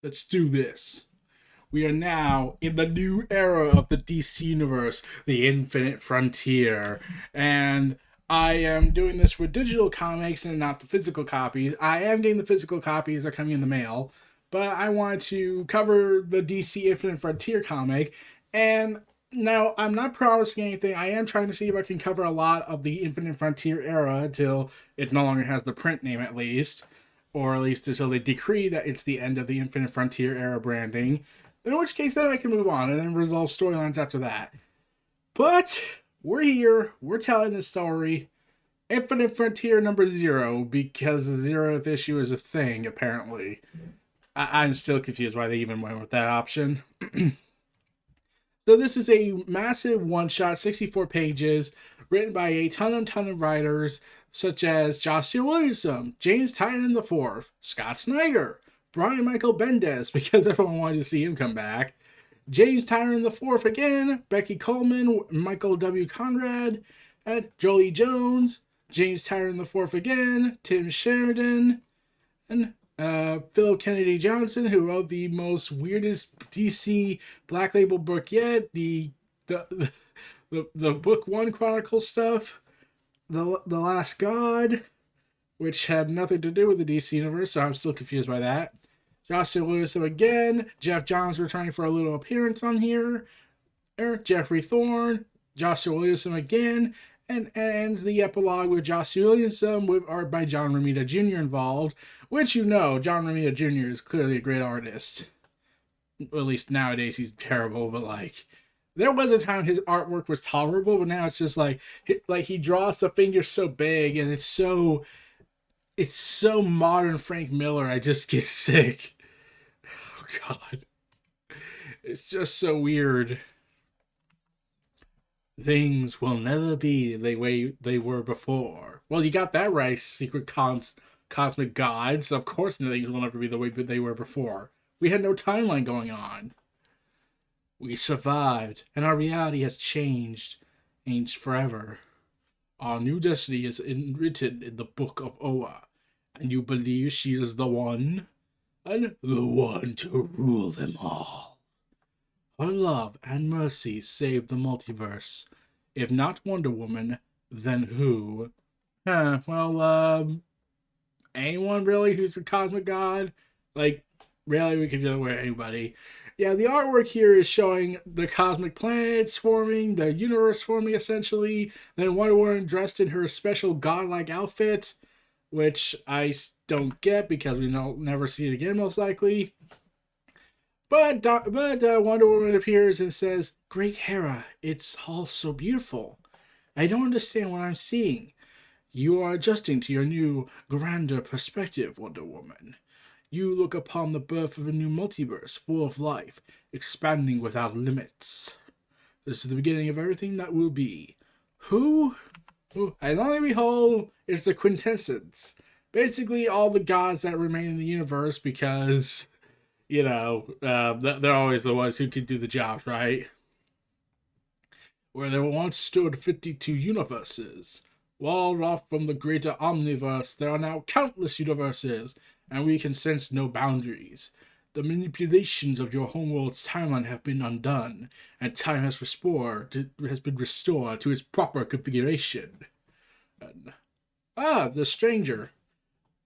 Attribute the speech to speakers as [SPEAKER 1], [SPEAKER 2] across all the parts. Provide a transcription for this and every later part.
[SPEAKER 1] Let's do this. We are now in the new era of the DC Universe, the Infinite Frontier. And I am doing this for digital comics and not the physical copies. I am getting the physical copies that are coming in the mail, but I wanted to cover the DC Infinite Frontier comic. And now, I'm not promising anything. I am trying to see if I can cover a lot of the Infinite Frontier era until it no longer has the print name, at least. Or at least until they decree that it's the end of the Infinite Frontier era branding. In which case, then I can move on and then resolve storylines after that. But we're here. We're telling the story. Infinite Frontier number 0, because the 0th issue is a thing, apparently. I'm still confused why they even went with that option. So this is a massive one-shot, 64 pages, written by a ton of writers, such as Joshua Williamson, James Tynion IV, Scott Snyder, Brian Michael Bendis, because everyone wanted to see him come back, James Tynion IV again, Becky Coleman, Michael W. Conrad, and Jolie Jones, James Tynion IV again, Tim Sheridan, and Philip Kennedy Johnson, who wrote the most weirdest DC Black Label book yet, the Book One Chronicle stuff, the Last God, which had nothing to do with the DC universe, so I'm still confused by that. Joshua Williamson again, Jeff Johns returning for a little appearance on here, Jeffrey Thorne, Joshua Williamson again, and ends the epilogue with Joshua Williamson with art by John Romita Jr. involved, which John Romita Jr. is clearly a great artist. At least nowadays he's terrible, but there was a time his artwork was tolerable, but now it's just like he draws the fingers so big and it's so modern Frank Miller. I just get sick. Oh God, it's just so weird. Things will never be the way they were before. Well, you got that right, secret cosmic gods. Of course, things will never be the way they were before. We had no timeline going on. We survived, and our reality has changed forever. Our new destiny is written in the book of Oa, and you believe she is the one? And the one to rule them all. Her love and mercy saved the multiverse. If not Wonder Woman, then who? Anyone really who's a cosmic god? Really, we could do it with anybody. Yeah, the artwork here is showing the cosmic planets forming, the universe forming essentially, then Wonder Woman dressed in her special godlike outfit, which I don't get because we never see it again, most likely. But Wonder Woman appears and says, "Great Hera, it's all so beautiful. I don't understand what I'm seeing. You are adjusting to your new, grander perspective, Wonder Woman. You look upon the birth of a new multiverse, full of life, expanding without limits. This is the beginning of everything that will be. Who? And lo and behold, it's the quintessence. Basically, all the gods that remain in the universe because, they're always the ones who can do the job, right? Where there once stood 52 universes. Walled off from the greater Omniverse, there are now countless universes, and we can sense no boundaries. The manipulations of your homeworld's timeline have been undone, and time has been restored to its proper configuration." And, the stranger.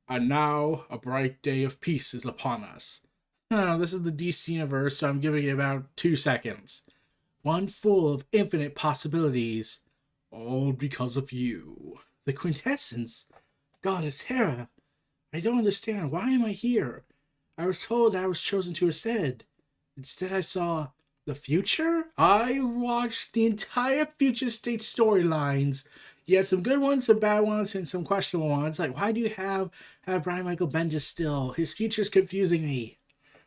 [SPEAKER 1] "And now a bright day of peace is upon us." This is the DC universe, so I'm giving it about 2 seconds. "One full of infinite possibilities. All because of you. The quintessence? Goddess Hera. I don't understand. Why am I here? I was told I was chosen to ascend. Instead I saw the future? I watched the entire future state storylines. You had some good ones, some bad ones, and some questionable ones. Why do you have Brian Michael Bendis still? His future's confusing me.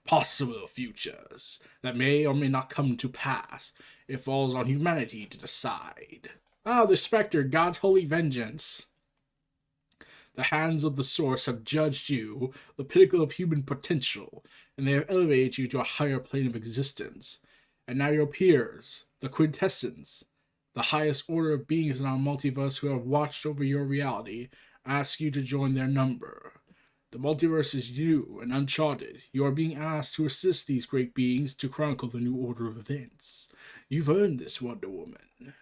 [SPEAKER 1] Possible futures that may or may not come to pass. It falls on humanity to decide. The Spectre, God's holy vengeance. The hands of the Source have judged you, the pinnacle of human potential, and they have elevated you to a higher plane of existence. And now your peers, the quintessence, the highest order of beings in our multiverse who have watched over your reality, ask you to join their number. The multiverse is new and uncharted. You are being asked to assist these great beings to chronicle the new order of events. You've earned this, Wonder Woman.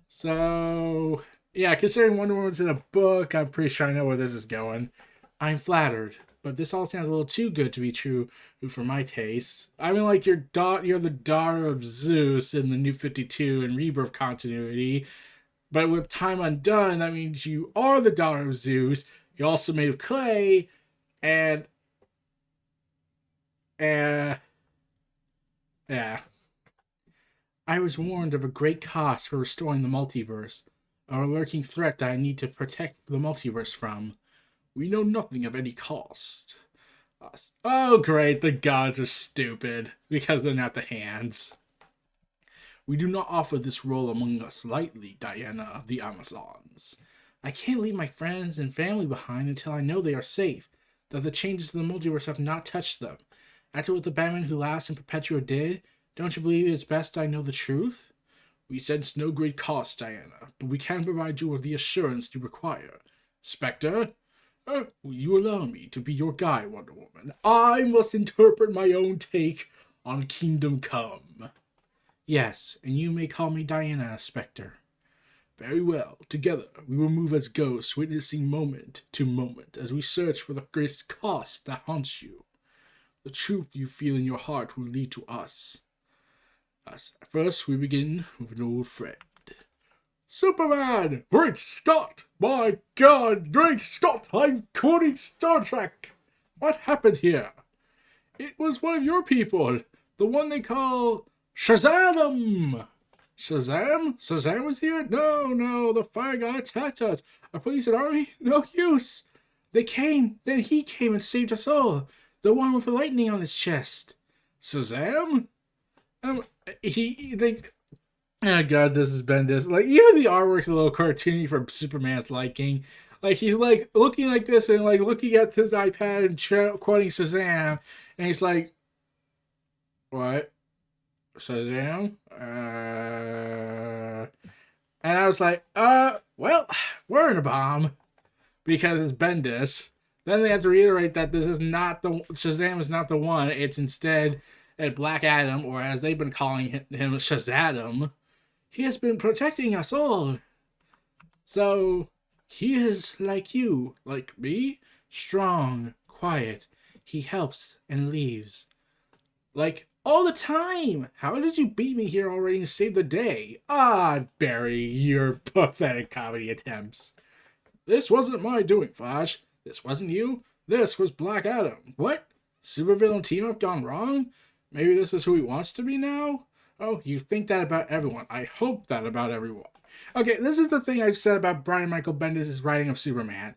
[SPEAKER 1] So, yeah, considering Wonder Woman's in a book, I'm pretty sure I know where this is going. I'm flattered, but this all sounds a little too good to be true for my tastes. I mean, like, you're the daughter of Zeus in the New 52 and Rebirth continuity, but with Time Undone, that means you are the daughter of Zeus. You're also made of clay, and yeah. I was warned of a great cost for restoring the multiverse, a lurking threat that I need to protect the multiverse from. We know nothing of any cost. Oh, great, the gods are stupid, because they're not the hands. We do not offer this role among us lightly, Diana of the Amazons. I can't leave my friends and family behind until I know they are safe, that the changes to the multiverse have not touched them. After what the Batman Who Laughs and Perpetua did, don't you believe it's best I know the truth? We sense no great cost, Diana, but we can provide you with the assurance you require. Spectre? Will you allow me to be your guide, Wonder Woman? I must interpret my own take on Kingdom Come. Yes, and you may call me Diana, Spectre. Very well. Together, we will move as ghosts, witnessing moment to moment as we search for the great cost that haunts you. The truth you feel in your heart will lead to us. First, we begin with an old friend. Superman! Great Scott! My God, Great Scott! I'm quoting Star Trek! What happened here? It was one of your people, the one they call Shazam! Shazam? Shazam was here? No, the Fire God attacked us. Our police and army? No use. They came, then he came and saved us all. The one with the lightning on his chest. Shazam? Oh god, this is Bendis. Like, even the artwork's a little cartoony for Superman's liking. Like, he's like looking like this and like looking at his iPad and quoting Shazam, and he's like, "What? Shazam?" And I was like, well, we're in a bomb because it's Bendis. Then they have to reiterate that this is not the Shazam is not the one. It's instead a Black Adam, or as they've been calling him, Shazadam. He has been protecting us all. So, he is like you, like me, strong, quiet. He helps and leaves. Like, all the time. How did you beat me here already and save the day? Ah, Barry, your pathetic comedy attempts. This wasn't my doing, Flash. This wasn't you. This was Black Adam. What? Supervillain team-up gone wrong? Maybe this is who he wants to be now? Oh, you think that about everyone. I hope that about everyone. Okay, this is the thing I've said about Brian Michael Bendis' writing of Superman.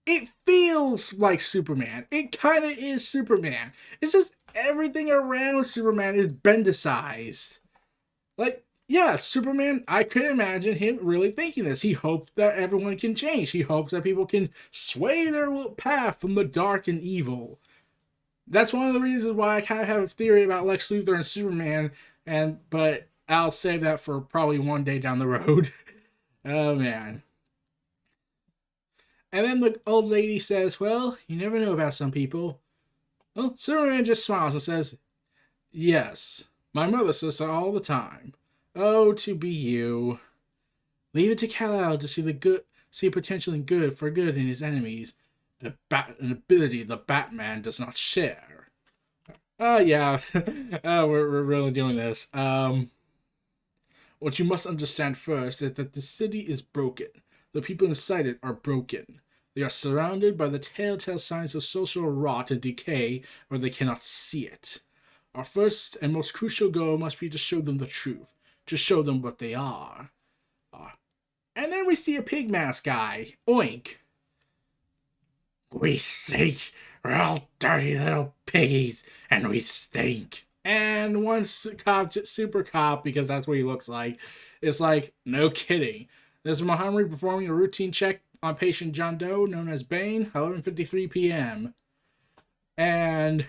[SPEAKER 1] It feels like Superman. It kind of is Superman. It's just everything around Superman is Bendisized. Like, yeah, Superman, I could imagine him really thinking this. He hopes that everyone can change. He hopes that people can sway their path from the dark and evil. That's one of the reasons why I kind of have a theory about Lex Luthor and Superman, but I'll save that for probably one day down the road. Oh, man. And then the old lady says, well, you never know about some people. Well, Superman just smiles and says, yes, my mother says so all the time. Oh, to be you. Leave it to Kal-El to see potential in good for good in his enemies. An ability the Batman does not share. Oh, yeah. We're really doing this. What you must understand first is that the city is broken. The people inside it are broken. They are surrounded by the telltale signs of social rot and decay where they cannot see it. Our first and most crucial goal must be to show them the truth, to show them what they are. And then we see a pig mask guy. Oink. We stink. We're all dirty little piggies, and we stink. And one super cop, because that's what he looks like, is like, no kidding. This is Montgomery performing a routine check on patient John Doe, known as Bane, 11:53 p.m. And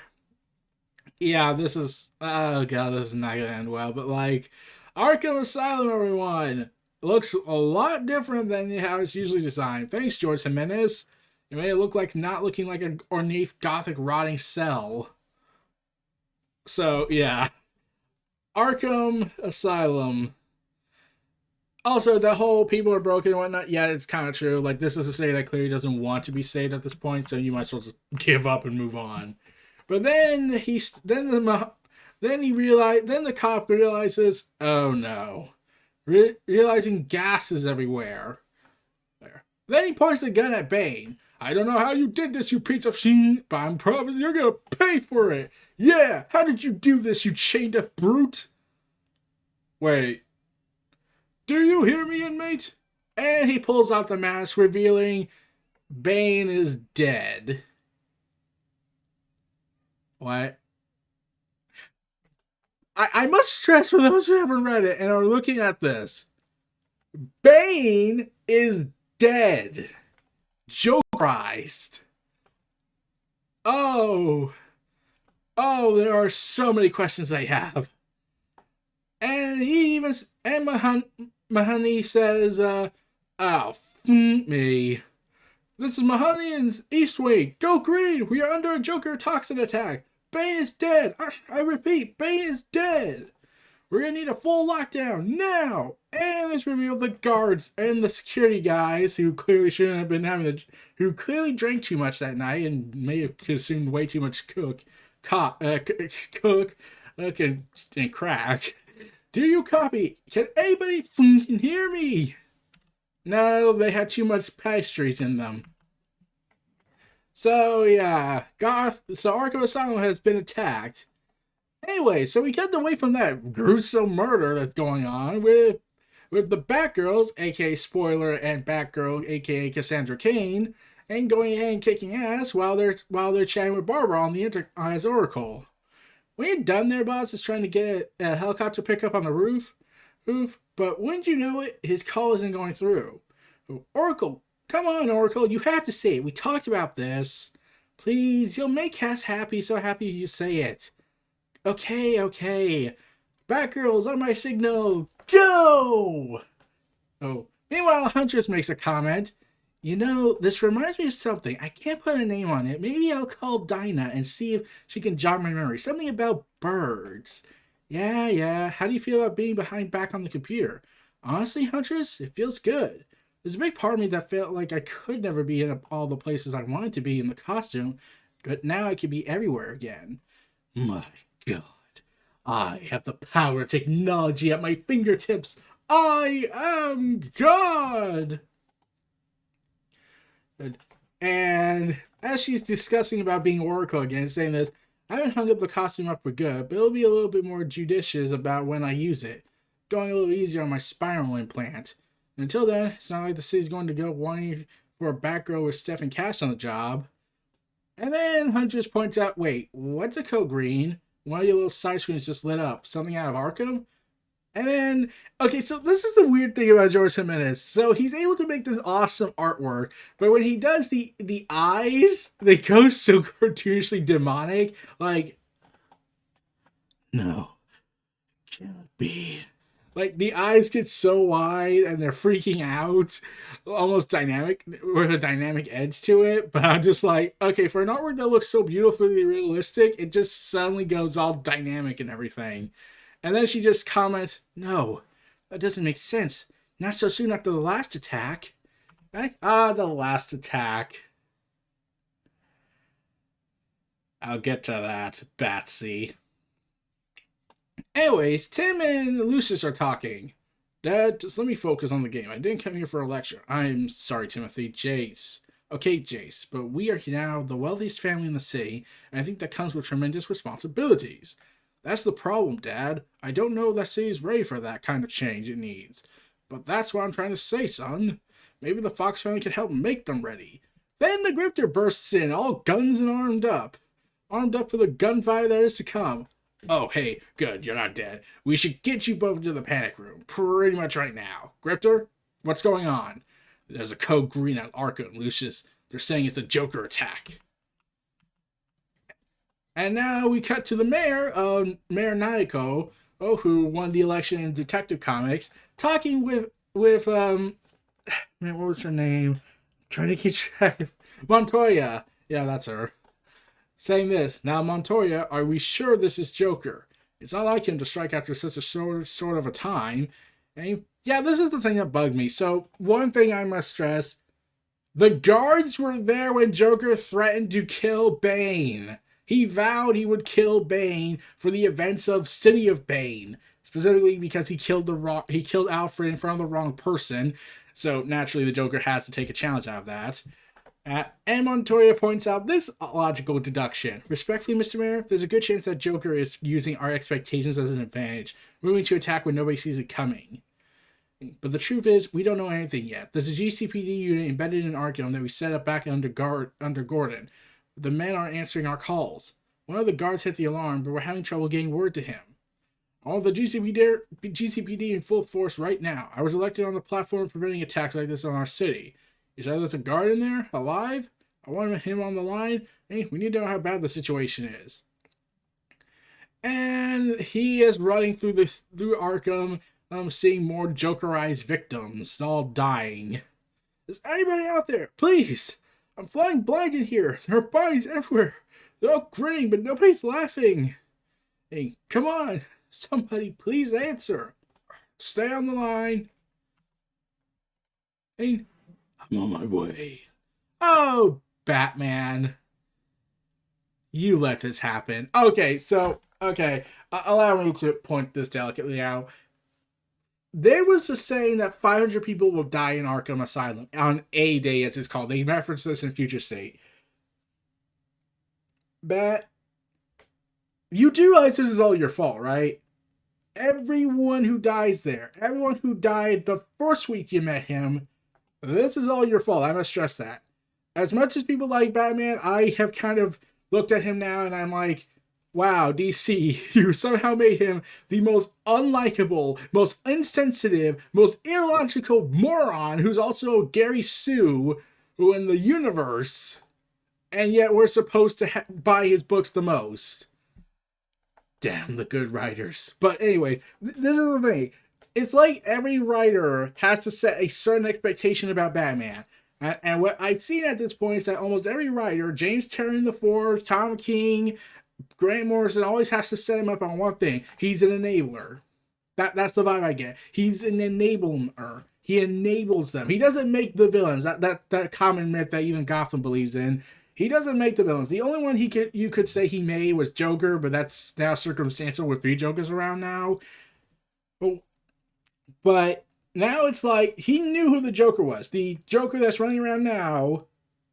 [SPEAKER 1] yeah, this is, oh god, this is not gonna end well, but like, Arkham Asylum, everyone, looks a lot different than how it's usually designed. Thanks, George Jimenez. It made it look like not looking like an ornate gothic rotting cell. So yeah, Arkham Asylum. Also, the whole people are broken and whatnot. Yeah, it's kind of true. Like, this is a city that clearly doesn't want to be saved at this point, so you might as well just give up and move on. But then then the cop realizes, oh no, realizing gas is everywhere. There. Then he points the gun at Bane. I don't know how you did this, you piece of shit, but I'm probably you're gonna pay for it. Yeah, how did you do this, you chained up brute? Wait. Do you hear me, inmate? And he pulls out the mask, revealing Bane is dead. What? I must stress for those who haven't read it and are looking at this. Bane is dead. Jokerized. Oh. Oh, there are so many questions I have. And he even, and Mahoney says, oh, f me. This is Mahoney and Eastway. Go green. We are under a Joker toxin attack. Bane is dead. I repeat, Bane is dead. We're going to need a full lockdown now. And let's reveal the guards and the security guys who clearly shouldn't have been who clearly drank too much that night and may have consumed way too much coke and crack. Do you copy? Can anybody fucking hear me? No, they had too much pastries in them. So yeah, so Arkham Asylum has been attacked. Anyway, so we cut away from that gruesome murder that's going on with the Batgirls, aka Spoiler, and Batgirl, aka Cassandra Cain, and going ahead and kicking ass while they're chatting with Barbara on the as Oracle. When you're done there, boss is trying to get a helicopter pickup on the roof, but wouldn't you know it, his call isn't going through. Oracle, come on, Oracle, you have to say it. We talked about this. Please, you'll make Cass happy, so happy you say it. Okay. Batgirl's on my signal. Go! Oh, meanwhile, Huntress makes a comment. You know, this reminds me of something. I can't put a name on it. Maybe I'll call Dinah and see if she can jog my memory. Something about birds. Yeah. How do you feel about being back on the computer? Honestly, Huntress, it feels good. There's a big part of me that felt like I could never be in all the places I wanted to be in the costume, but now I can be everywhere again. My God. I have the power of technology at my fingertips. I am God! And as she's discussing about being Oracle again, saying this, I haven't hung up the costume up for good, but it'll be a little bit more judicious about when I use it. Going a little easier on my spiral implant. Until then, it's not like the city's going to go wanting for a Batgirl with Steph and Cash on the job. And then Huntress points out, wait, what's a code green? One of your little side screens just lit up. Something out of Arkham? And then, okay, so this is the weird thing about George Jimenez. So he's able to make this awesome artwork, but when he does the eyes, they go so cartoonishly demonic. Like, no, it cannot be. Like, the eyes get so wide and they're freaking out, almost dynamic, with a dynamic edge to it. But I'm just like, okay, for an artwork that looks so beautifully realistic, it just suddenly goes all dynamic and everything. And then she just comments, no, that doesn't make sense. Not so soon after the last attack. Right? The last attack. I'll get to that, Batsy. Anyways, Tim and Lucius are talking. Dad, just let me focus on the game. I didn't come here for a lecture. I'm sorry, Timothy. Jace. Okay, Jace, but we are now the wealthiest family in the city, and I think that comes with tremendous responsibilities. That's the problem, Dad. I don't know if that city's ready for that kind of change it needs. But that's what I'm trying to say, son. Maybe the Fox family can help make them ready. Then the Grifter bursts in, all guns and armed up. Armed up for the gunfight that is to come. Oh, hey, good, you're not dead. We should get you both into the panic room, pretty much right now. Grifter, what's going on? There's a code green on Arkham, Lucius. They're saying it's a Joker attack. And now we cut to the mayor, Mayor Nanako, who won the election in Detective Comics, talking with man, what was her name? I'm trying to keep track of. Montoya, yeah, that's her, saying this. Now, Montoya, are we sure this is Joker? It's not like him to strike after such a short of a time. And yeah, this is the thing that bugged me. So, one thing I must stress, the guards were there when Joker threatened to kill Bane. He vowed he would kill Bane for the events of City of Bane, specifically because he killed Alfred in front of the wrong person. So naturally, the Joker has to take a challenge out of that. And Montoya points out this logical deduction. Respectfully, Mr. Mayor, there's a good chance that Joker is using our expectations as an advantage, moving to attack when nobody sees it coming. But the truth is, we don't know anything yet. There's a GCPD unit embedded in Arkham that we set up back under Gordon. The men aren't answering our calls. One of the guards hit the alarm, but we're having trouble getting word to him. All the GCPD in full force right now. I was elected on the platform preventing attacks like this on our city. Is there's a guard in there, alive? I want him on the line. Hey, we need to know how bad the situation is. And he is running through Arkham, seeing more Jokerized victims, all dying. Is anybody out there? Please! I'm flying blind in here. There are bodies everywhere. They're all grinning, but nobody's laughing. Hey, come on. Somebody please answer. Stay on the line. Hey, I'm on my way. Oh, Batman. You let this happen. Okay, allow me to point this delicately out. There was a saying that 500 people will die in Arkham Asylum on a day, as it's called. They reference this in Future State. Bat, you do realize this is all your fault, right? Everyone who dies there, everyone who died the first week you met him, this is all your fault. I must stress that. As much as people like Batman, I have kind of looked at him now and I'm like, wow, DC, you somehow made him the most unlikable, most insensitive, most illogical moron who's also Gary Sue in the universe, and yet we're supposed to buy his books the most. Damn the good writers. But anyway, this is the thing. It's like every writer has to set a certain expectation about Batman. And what I've seen at this point is that almost every writer, James Tynion IV, Tom King, Grant Morrison, always has to set him up on one thing. He's an enabler. That's the vibe I get. He's an enabler. He enables them. He doesn't make the villains. That common myth that even Gotham believes in. He doesn't make the villains. The only one you could say he made was Joker, but that's now circumstantial with 3 Jokers around now. But now it's like he knew who the Joker was. The Joker that's running around now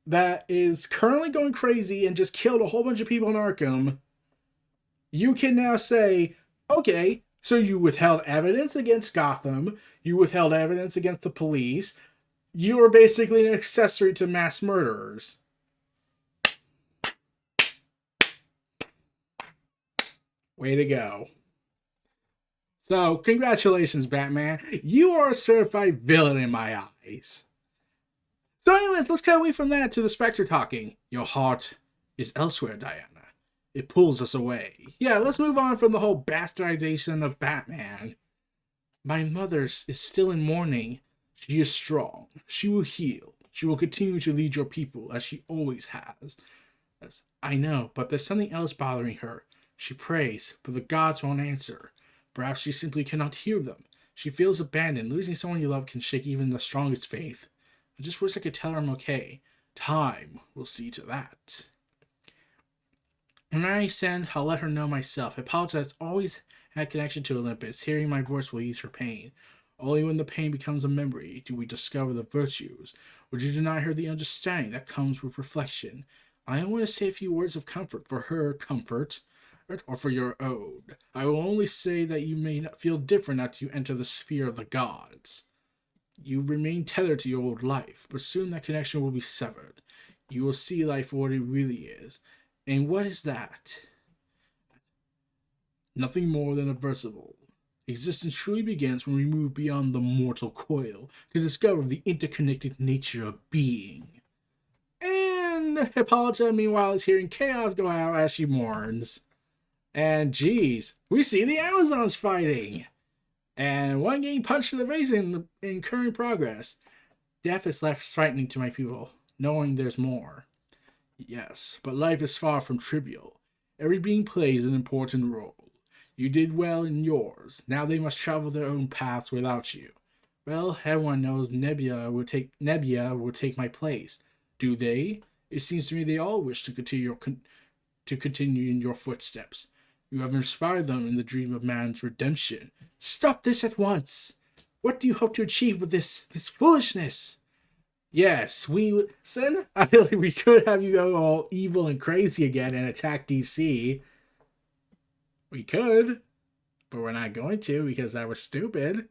[SPEAKER 1] that is currently going crazy and just killed a whole bunch of people in Arkham. You can now say, okay, so you withheld evidence against Gotham. You withheld evidence against the police. You are basically an accessory to mass murderers. Way to go. So, congratulations, Batman. You are a certified villain in my eyes. So anyways, let's cut away from that to the Spectre talking. Your heart is elsewhere, Diana. It pulls us away. Yeah, let's move on from the whole bastardization of Batman. My mother is still in mourning. She is strong. She will heal. She will continue to lead your people, as she always has. Yes, I know, but there's something else bothering her. She prays, but the gods won't answer. Perhaps she simply cannot hear them. She feels abandoned. Losing someone you love can shake even the strongest faith. I just wish I could tell her I'm okay. Time will see to that. When I send, I'll let her know myself. I apologize. Always had connection to Olympus. Hearing my voice will ease her pain. Only when the pain becomes a memory do we discover the virtues. Would you deny her the understanding that comes with reflection? I want to say a few words of comfort for her comfort, or for your own. I will only say that you may not feel different after you enter the sphere of the gods. You remain tethered to your old life, but soon that connection will be severed. You will see life for what it really is. And what is that? Nothing more than a versible. Existence truly begins when we move beyond the mortal coil to discover the interconnected nature of being. And Hippolyta, meanwhile, is hearing chaos go out as she mourns. And geez, we see the Amazons fighting. And one getting punched in the face in current progress. Death is less frightening to my people knowing there's more. Yes, but life is far from trivial. Every being plays an important role. You did well in yours. Now they must travel their own paths without you. Well, everyone knows Nebula will take my place. Do they? It seems to me they all wish to continue in your footsteps. You have inspired them in the dream of man's redemption. Stop this at once! What do you hope to achieve with this foolishness? Yes, I feel like we could have you go all evil and crazy again and attack DC. We could, but we're not going to because that was stupid.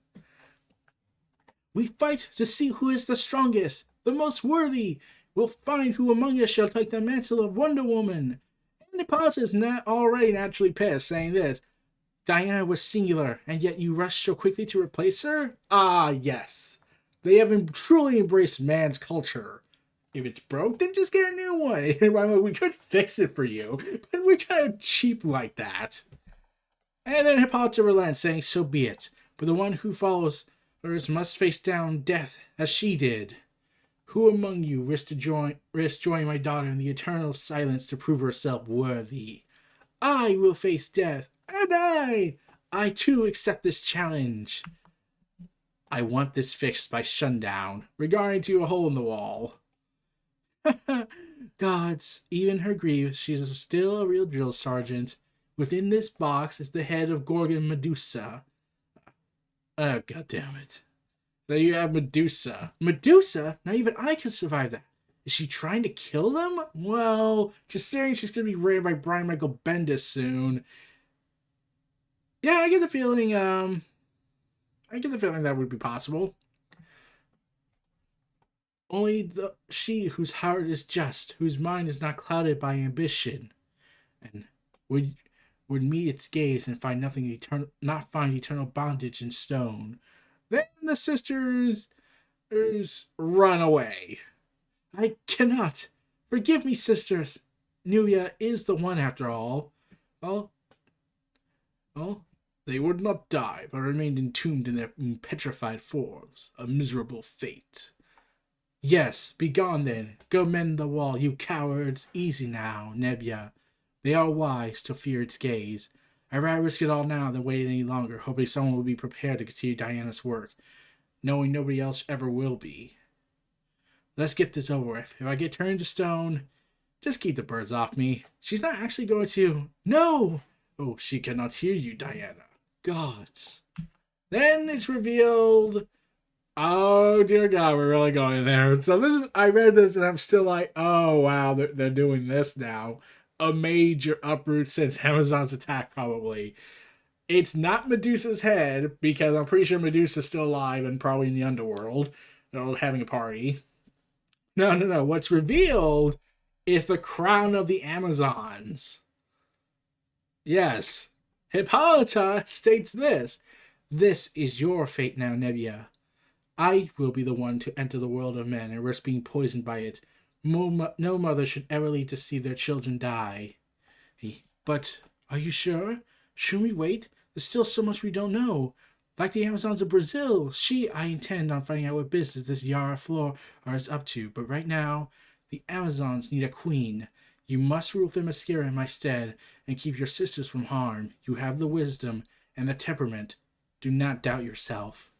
[SPEAKER 1] We fight to see who is the strongest, the most worthy. We'll find who among us shall take the mantle of Wonder Woman. And Hippolyta is not already naturally pissed, saying this. Diana was singular, and yet you rushed so quickly to replace her? Ah, yes. They have truly embraced man's culture. If it's broke, then just get a new one. We could fix it for you, but we're kind of cheap like that. And then Hippolyta relents, saying, so be it. But the one who follows hers must face down death as she did. Who among you risked joining my daughter in the eternal silence to prove herself worthy? I will face death, and I too accept this challenge. I want this fixed by sundown, regarding to a hole in the wall. Gods, even her grief, she's still a real drill sergeant. Within this box is the head of Gorgon Medusa. Oh, god damn it. There you have Medusa. Medusa? Not even I can survive that. Is she trying to kill them? Well, considering she's going to be raided by Brian Michael Bendis soon. Yeah, I get the feeling that would be possible. Only she whose heart is just, whose mind is not clouded by ambition, and would meet its gaze and find nothing eternal, not find eternal bondage in stone. Then the sisters run away. I cannot. Forgive me, sisters. Nubia is the one after all. Oh, they would not die, but remained entombed in their petrified forms. A miserable fate. Yes, begone then. Go mend the wall, you cowards. Easy now, Nebula. They are wise to fear its gaze. I'd rather risk it all now than wait any longer, hoping someone will be prepared to continue Diana's work, knowing nobody else ever will be. Let's get this over with. If I get turned to stone, just keep the birds off me. She's not actually going to... No! Oh, she cannot hear you, Diana. Gods. Then it's revealed... Oh, dear God, we're really going there. So I read this and I'm still like, oh, wow, they're doing this now. A major uproot since Amazon's attack, probably. It's not Medusa's head, because I'm pretty sure Medusa's still alive and probably in the underworld, having a party. No. What's revealed is the crown of the Amazons. Yes. Hippolyta states this. This is your fate now, Nebula. I will be the one to enter the world of men and risk being poisoned by it. No mother should ever leave to see their children die. But are you sure? Shouldn't we wait? There's still so much we don't know. Like the Amazons of Brazil, I intend on finding out what business this Yara Flora is up to. But right now, the Amazons need a queen. You must rule Themyscira in my stead and keep your sisters from harm. You have the wisdom and the temperament. Do not doubt yourself.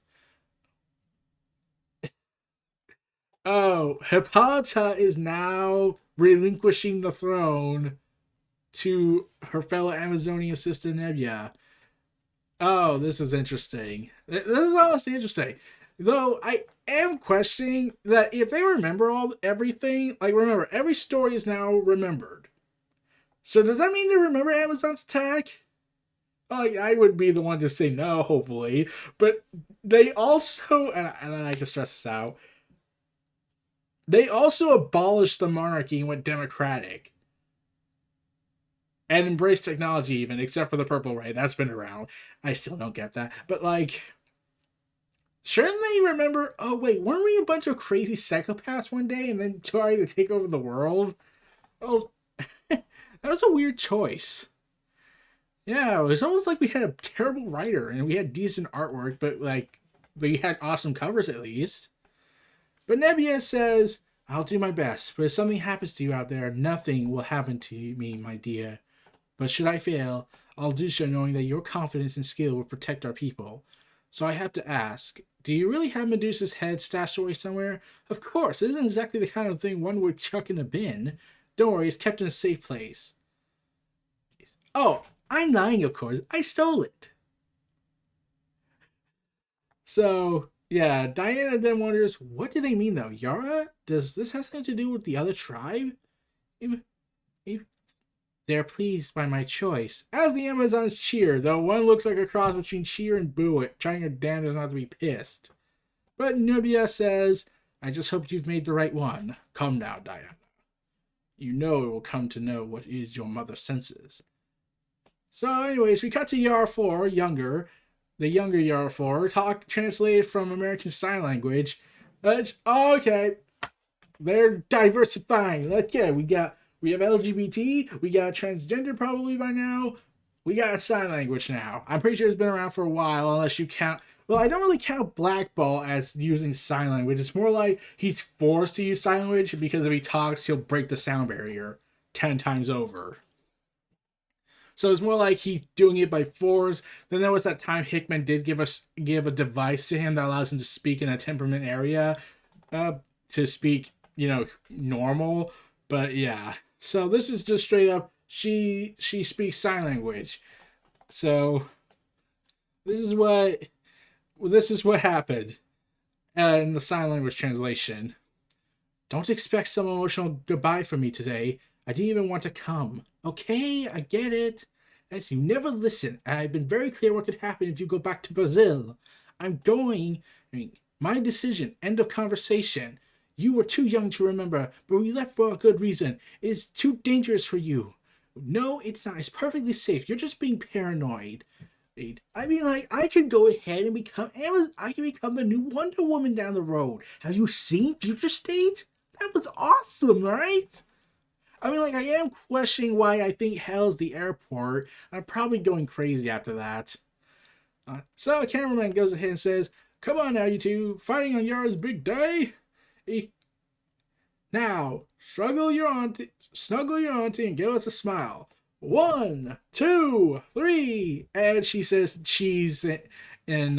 [SPEAKER 1] Oh, Hippolyta is now relinquishing the throne to her fellow Amazonian sister Nebula. Oh, this is interesting. This is honestly interesting. Though I am questioning that if they remember everything, remember, every story is now remembered. So does that mean they remember Amazon's attack? I would be the one to say no, hopefully. But they also, and I like to stress this out, they also abolished the monarchy and went democratic. And embraced technology even, except for the purple ray. That's been around. I still don't get that. But, shouldn't they remember... Oh, wait, weren't we a bunch of crazy psychopaths one day and then tried to take over the world? Oh, that was a weird choice. Yeah, it was almost like we had a terrible writer and we had decent artwork, but, we had awesome covers at least. But Nebula says, I'll do my best, but if something happens to you out there, nothing will happen to me, my dear. But should I fail, I'll do so knowing that your confidence and skill will protect our people. So I have to ask, do you really have Medusa's head stashed away somewhere? Of course, it isn't exactly the kind of thing one would chuck in a bin. Don't worry, it's kept in a safe place. Oh, I'm lying, of course. I stole it. So, yeah, Diana then wonders, what do they mean though? Yara? Does this have something to do with the other tribe? If, if they're pleased by my choice. As the Amazons cheer, though one looks like a cross between cheer and boo it, trying her damnedest not to be pissed. But Nubia says, I just hope you've made the right one. Come now, Diana. You know it will come to know what is your mother's senses. So, anyways, we cut to Yara 4, the younger Yara 4, translated from American Sign Language. Okay, they're diversifying. Okay, we have LGBT, we got transgender probably by now. We got sign language now. I'm pretty sure it's been around for a while, unless you count. Well, I don't really count Black Ball as using sign language. It's more like he's forced to use sign language because if he talks, he'll break the sound barrier 10 times over. So it's more like he's doing it by force. Then there was that time Hickman did give a device to him that allows him to speak in a temperament area, to speak, normal. But yeah, so this is just straight up. She speaks sign language. So this is what happened in the sign language translation. Don't expect some emotional goodbye from me today. I didn't even want to come. Okay, I get it. As you never listen, and I've been very clear what could happen if you go back to Brazil. My decision, end of conversation. You were too young to remember, but we left for a good reason. It is too dangerous for you. No, it's not. It's perfectly safe. You're just being paranoid. I could go ahead and I can become the new Wonder Woman down the road. Have you seen Future State? That was awesome, right? I am questioning why I think hell's the airport. I'm probably going crazy after that. So a cameraman goes ahead and says, come on now, you two. Fighting on Yara's big day? Now, snuggle your auntie and give us a smile. 1, 2, 3. And she says cheese in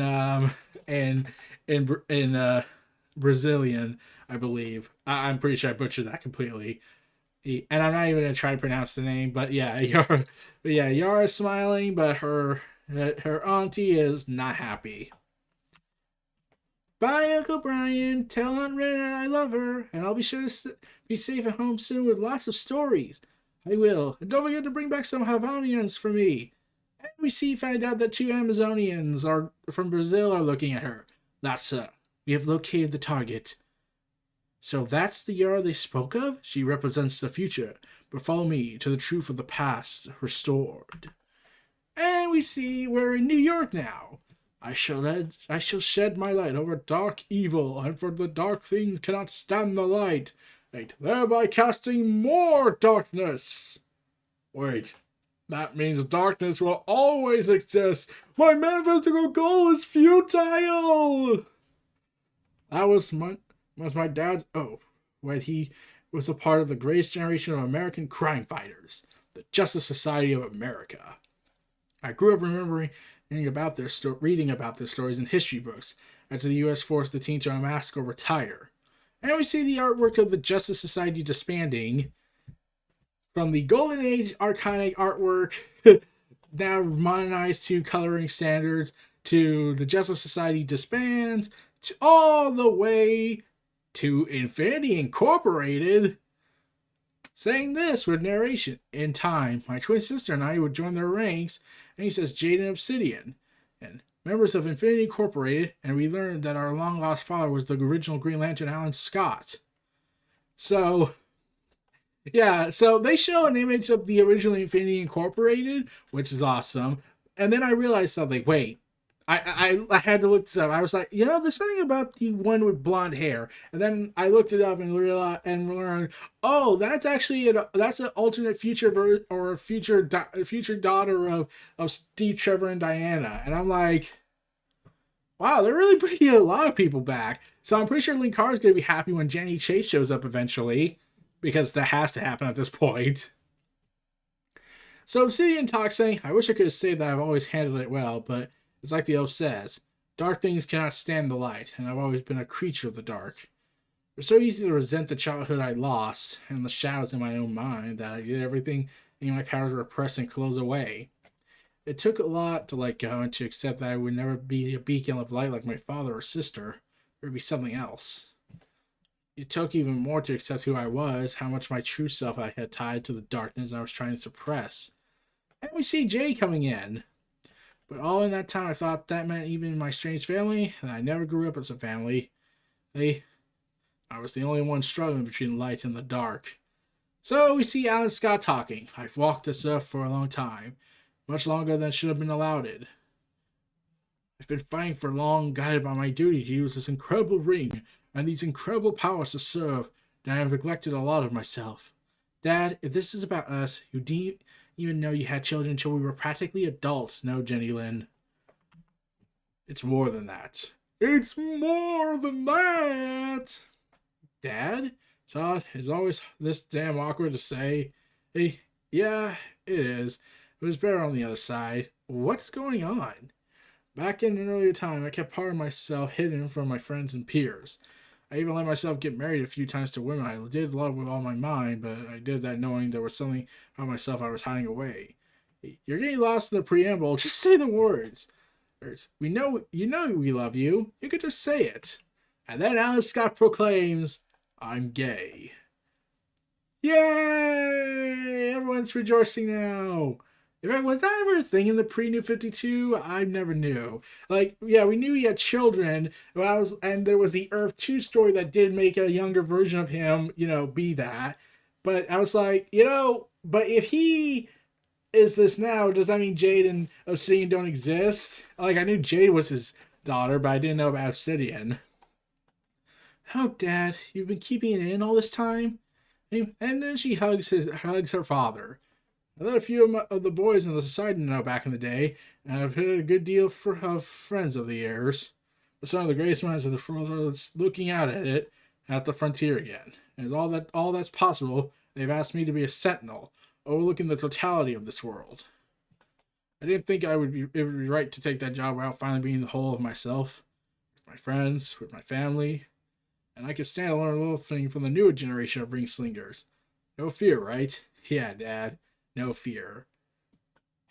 [SPEAKER 1] Brazilian, I believe. I'm pretty sure I butchered that completely. And I'm not even gonna try to pronounce the name, but yeah, Yara's smiling, but her auntie is not happy. Bye, Uncle Brian. Tell Aunt Rena I love her, and I'll be sure to be safe at home soon with lots of stories. I will, and don't forget to bring back some Havanians for me. And we find out that 2 Amazonians from Brazil are looking at her. That's we have located the target. So that's the Yara they spoke of? She represents the future, but follow me to the truth of the past restored. And we see we're in New York now. I shall shed my light over dark evil, and for the dark things cannot stand the light, thereby casting more darkness. Wait, that means darkness will always exist. My metaphysical goal is futile. That was my dad's when he was a part of the greatest generation of American crime fighters, the Justice Society of America. I grew up reading about their stories in history books after the U.S. forced the team to unmask or retire. And we see the artwork of the Justice Society disbanding, from the Golden Age archaic artwork, now modernized to coloring standards, to the Justice Society disbands, to all the way to Infinity Incorporated, saying this with narration. In time, my twin sister and I would join their ranks, and he says Jade Obsidian, and members of Infinity Incorporated, and we learned that our long-lost father was the original Green Lantern, Alan Scott. So, yeah, so they show an image of the original Infinity Incorporated, which is awesome, and then I realized something. Wait, I had to look this up. I was like, there's something about the one with blonde hair, and then I looked it up and realized and learned, that's actually that's an alternate future or a future daughter of Steve, Trevor, and Diana, and I'm like, Wow, they're really bringing a lot of people back. So I'm pretty sure Link Carr is going to be happy when Jenny Chase shows up eventually, because that has to happen at this point. So Obsidian talks saying, I wish I could say that I've always handled it well, but it's like the elf says, dark things cannot stand the light, and I've always been a creature of the dark. It's so easy to resent the childhood I lost, and the shadows in my own mind, that I did everything in my power to repress and close away. It took a lot to let go and to accept that I would never be a beacon of light like my father or sister. It would be something else. It took even more to accept who I was, how much my true self I had tied to the darkness I was trying to suppress. And we see Jay coming in. But all in that time I thought that meant even in my strange family, that I never grew up as a family. I was the only one struggling between light and the dark. So we see Alan Scott talking. I've walked this earth for a long time, much longer than should have been allowed. I've been fighting for long, guided by my duty to use this incredible ring and these incredible powers to serve, that I have neglected a lot of myself. Dad, if this is about us, you didn't even know you had children until we were practically adults. No, Jenny Lynn. It's more than that. It's more than that. Dad? Todd, it's always this damn awkward to say. Hey, yeah, it is. It was better on the other side. What's going on? Back in an earlier time, I kept part of myself hidden from my friends and peers. I even let myself get married a few times to women I did love with all my mind, but I did that knowing there was something about myself I was hiding away. You're getting lost in the preamble. Just say the words. We know we love you. You could just say it. And then Alice Scott proclaims, I'm gay. Yay! Everyone's rejoicing now. In fact, was that ever a thing in the pre-New 52? I never knew. Like, yeah, we knew he had children, and there was the Earth 2 story that did make a younger version of him, be that. But I was like, but if he is this now, does that mean Jade and Obsidian don't exist? Like, I knew Jade was his daughter, but I didn't know about Obsidian. How, Dad, you've been keeping it in all this time? And then she hugs her father. I let a few of the boys in the society know back in the day, and I've had a good deal of friends over the years. But some of the greatest minds of the world are looking out at it at the frontier again. And all that's possible, they've asked me to be a sentinel, overlooking the totality of this world. I didn't think it would be right to take that job without finally being the whole of myself, with my friends, with my family, and I could stand to learn a little thing from the newer generation of ring slingers. No fear, right? Yeah, Dad. No fear.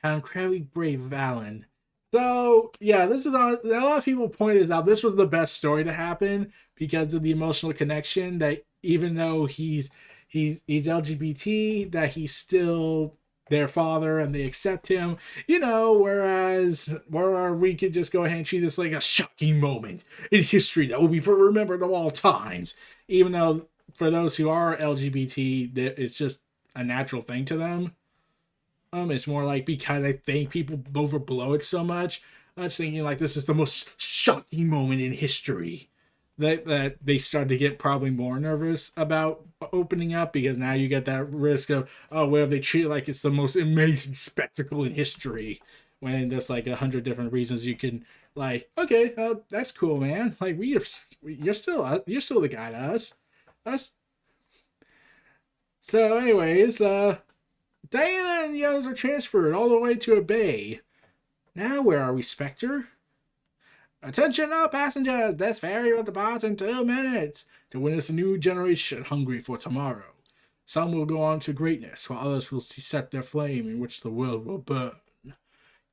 [SPEAKER 1] How incredibly brave of Alan. So, yeah, this is a lot of people pointed out this was the best story to happen because of the emotional connection that even though he's LGBT, that he's still their father and they accept him, whereas we could just go ahead and treat this like a shocking moment in history that will be remembered of all times, even though for those who are LGBT, it's just a natural thing to them. It's more like because I think people overblow it so much. I was thinking like this is the most shocking moment in history. That they start to get probably more nervous about opening up because now you get that risk of, oh, what if they treat it like it's the most amazing spectacle in history when there's like 100 different reasons you can like, okay, that's cool, man. Like you're still the guy to us. So, anyways, Diana and the others are transferred all the way to a bay. Now where are we, Spectre? Attention all passengers, this ferry will depart in 2 minutes to witness a new generation hungry for tomorrow. Some will go on to greatness, while others will set their flame in which the world will burn.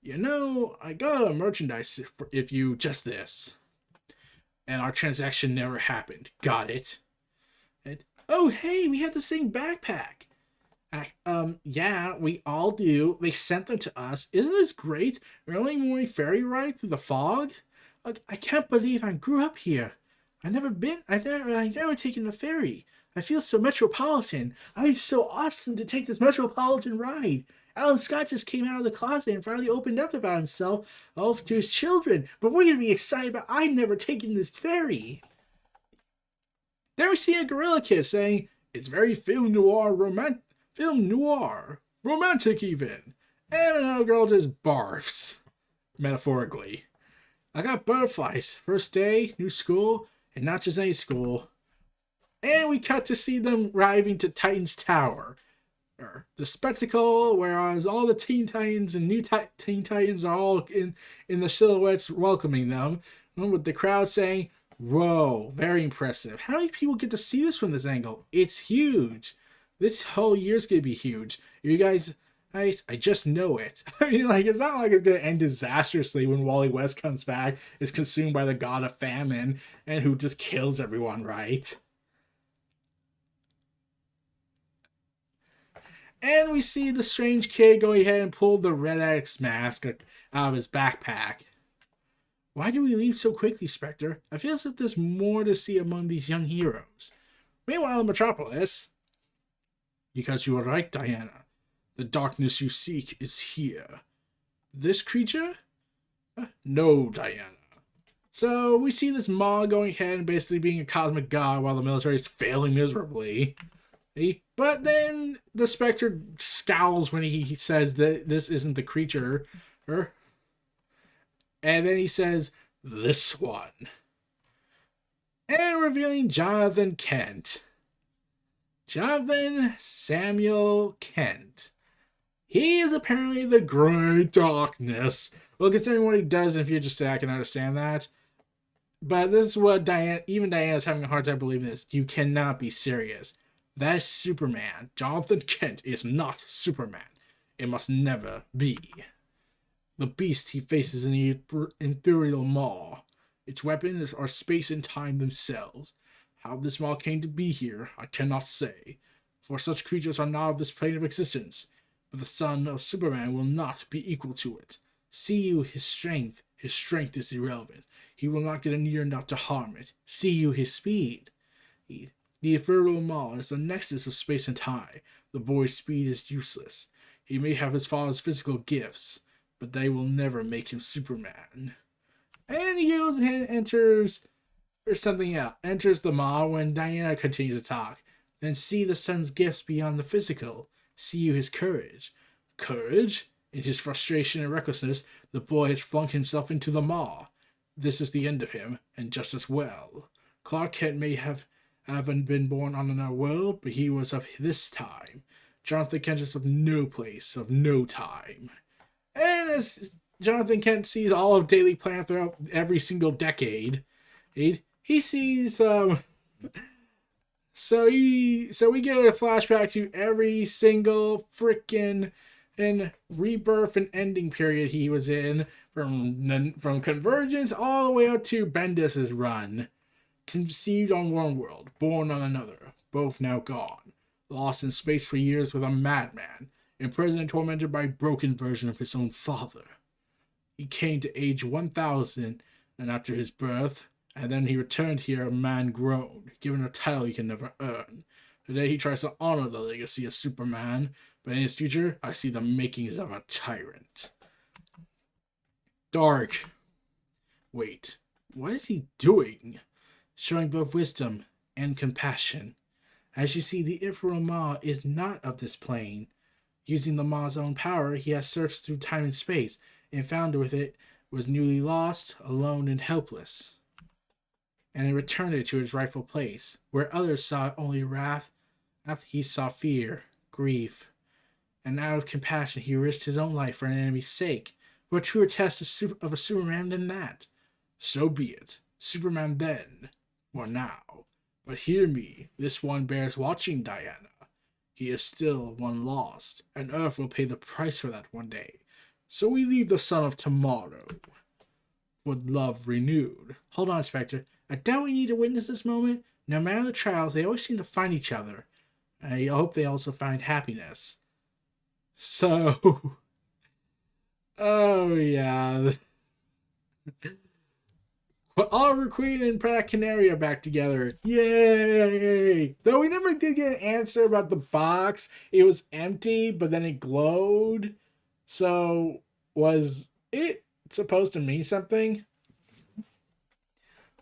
[SPEAKER 1] I got a merchandise if you just this. And our transaction never happened. Got it? And, oh, hey, we have the same backpack. Yeah, we all do. They sent them to us. Isn't this great? Early morning ferry ride through the fog? I can't believe I grew up here. I've never taken a ferry. I feel so metropolitan. I'm so awesome to take this metropolitan ride. Alan Scott just came out of the closet and finally opened up about himself to his children. But we're going to be excited about I've never taken this ferry. Then we see a Gorilla Kid saying, it's very film noir, romantic even. And another girl just barfs, metaphorically. I got butterflies. First day, new school, and not just any school. And we cut to see them arriving to Titan's Tower. The spectacle, whereas all the Teen Titans and new Teen Titans are all in the silhouettes welcoming them, with the crowd saying, "Whoa, very impressive." How many people get to see this from this angle? It's huge. This whole year's gonna be huge. You guys, I just know it. I mean, like, it's not like it's gonna end disastrously when Wally West comes back, is consumed by the god of famine, and who just kills everyone, right? And we see the strange kid go ahead and pull the Red X mask out of his backpack. Why do we leave so quickly, Spectre? I feel as if there's more to see among these young heroes. Meanwhile in Metropolis, because you are right, Diana. The darkness you seek is here. This creature? No, Diana. So we see this Maw going ahead and basically being a cosmic god while the military is failing miserably. But then the Spectre scowls when he says that this isn't the creature. And then he says, "This one." And revealing Jonathan Kent. Jonathan Samuel Kent. He is apparently the Great Darkness. Well, considering what he does in Future State, I can understand that. But this is what Diana's having a hard time believing this. You cannot be serious. That is Superman. Jonathan Kent is not Superman. It must never be. The beast he faces in the Imperial Maw. Its weapons are space and time themselves. How this Maw came to be here, I cannot say, for such creatures are not of this plane of existence, but the son of Superman will not be equal to it. See you his strength is irrelevant. He will not get near enough to harm it. See you his speed. The Ephemeral Maw is the nexus of space and time. The boy's speed is useless. He may have his father's physical gifts, but they will never make him Superman. And he goes and enters the Maw when Diana continues to talk. Then see the son's gifts beyond the physical. See you his courage. Courage? In his frustration and recklessness, the boy has flung himself into the Maw. This is the end of him, and just as well. Clark Kent may haven't been born on another world, but he was of this time. Jonathan Kent is of no place, of no time. And as Jonathan Kent sees all of Daily Planet throughout every single decade, he sees so we get a flashback to every single freaking rebirth and ending period he was in, from Convergence all the way up to Bendis's run. Conceived on one world, born on another, both now gone. Lost in space for years with a madman, imprisoned and tormented by a broken version of his own father. He came to age 1,000 and after his birth, and then he returned here a man grown, given a title he can never earn. Today he tries to honor the legacy of Superman, but in his future, I see the makings of a tyrant. Dark. Wait, what is he doing? Showing both wisdom and compassion. As you see, the Imperial Maw is not of this plane. Using the Maw's own power, he has searched through time and space, and found with it was newly lost, alone, and helpless. And he returned it to its rightful place. Where others saw only wrath, he saw fear, grief. And out of compassion, he risked his own life for an enemy's sake. What truer test of a Superman than that? So be it. Superman then. For now. But hear me, this one bears watching, Diana. He is still one lost, and Earth will pay the price for that one day. So we leave the sun of tomorrow. With love renewed. Hold on, Spectre. I doubt we need to witness this moment. No matter the trials, they always seem to find each other. I hope they also find happiness. So... oh, yeah. Oliver Queen and Black Canary are back together. Yay! Though we never did get an answer about the box. It was empty, but then it glowed. So, was it supposed to mean something?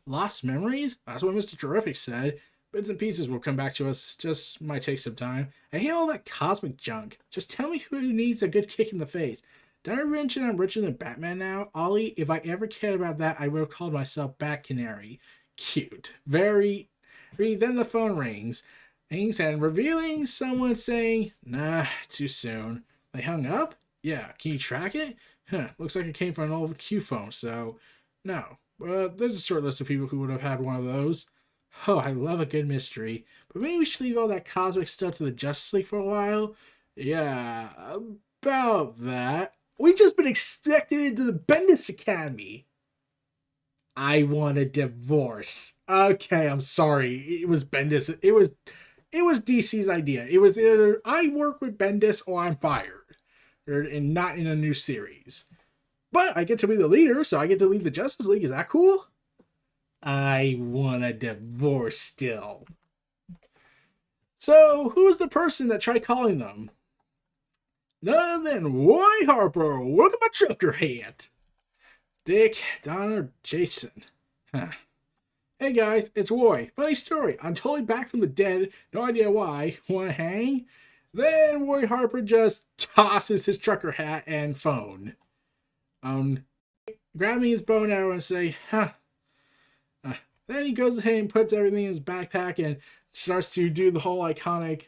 [SPEAKER 1] Lost memories? That's what Mr. Terrific said. Bits and pieces will come back to us. Just might take some time. I hate all that cosmic junk. Just tell me who needs a good kick in the face. Did I mention I'm richer than Batman now? Ollie, if I ever cared about that, I would have called myself Bat Canary. Cute. Very. Then the phone rings. And revealing someone saying, nah, too soon. They hung up? Yeah, can you track it? Huh, looks like it came from an old Q phone, so no. There's a short list of people who would have had one of those. Oh, I love a good mystery. But maybe we should leave all that cosmic stuff to the Justice League for a while? Yeah, about that. We just been expected into the Bendis Academy. I want a divorce. Okay, I'm sorry. It was Bendis. It was DC's idea. It was either I work with Bendis or I'm fired, and not in a new series. But I get to be the leader, so I get to lead the Justice League. Is that cool? I want a divorce still. So, who's the person that tried calling them? None other than Roy Harper. Look at my trucker hat. Dick, Donna, Jason. Huh. Hey guys, it's Roy. Funny story. I'm totally back from the dead. No idea why. Wanna hang? Then Roy Harper just tosses his trucker hat and phone. Grabbing his bow and arrow and say, huh. Then he goes ahead and puts everything in his backpack and starts to do the whole iconic.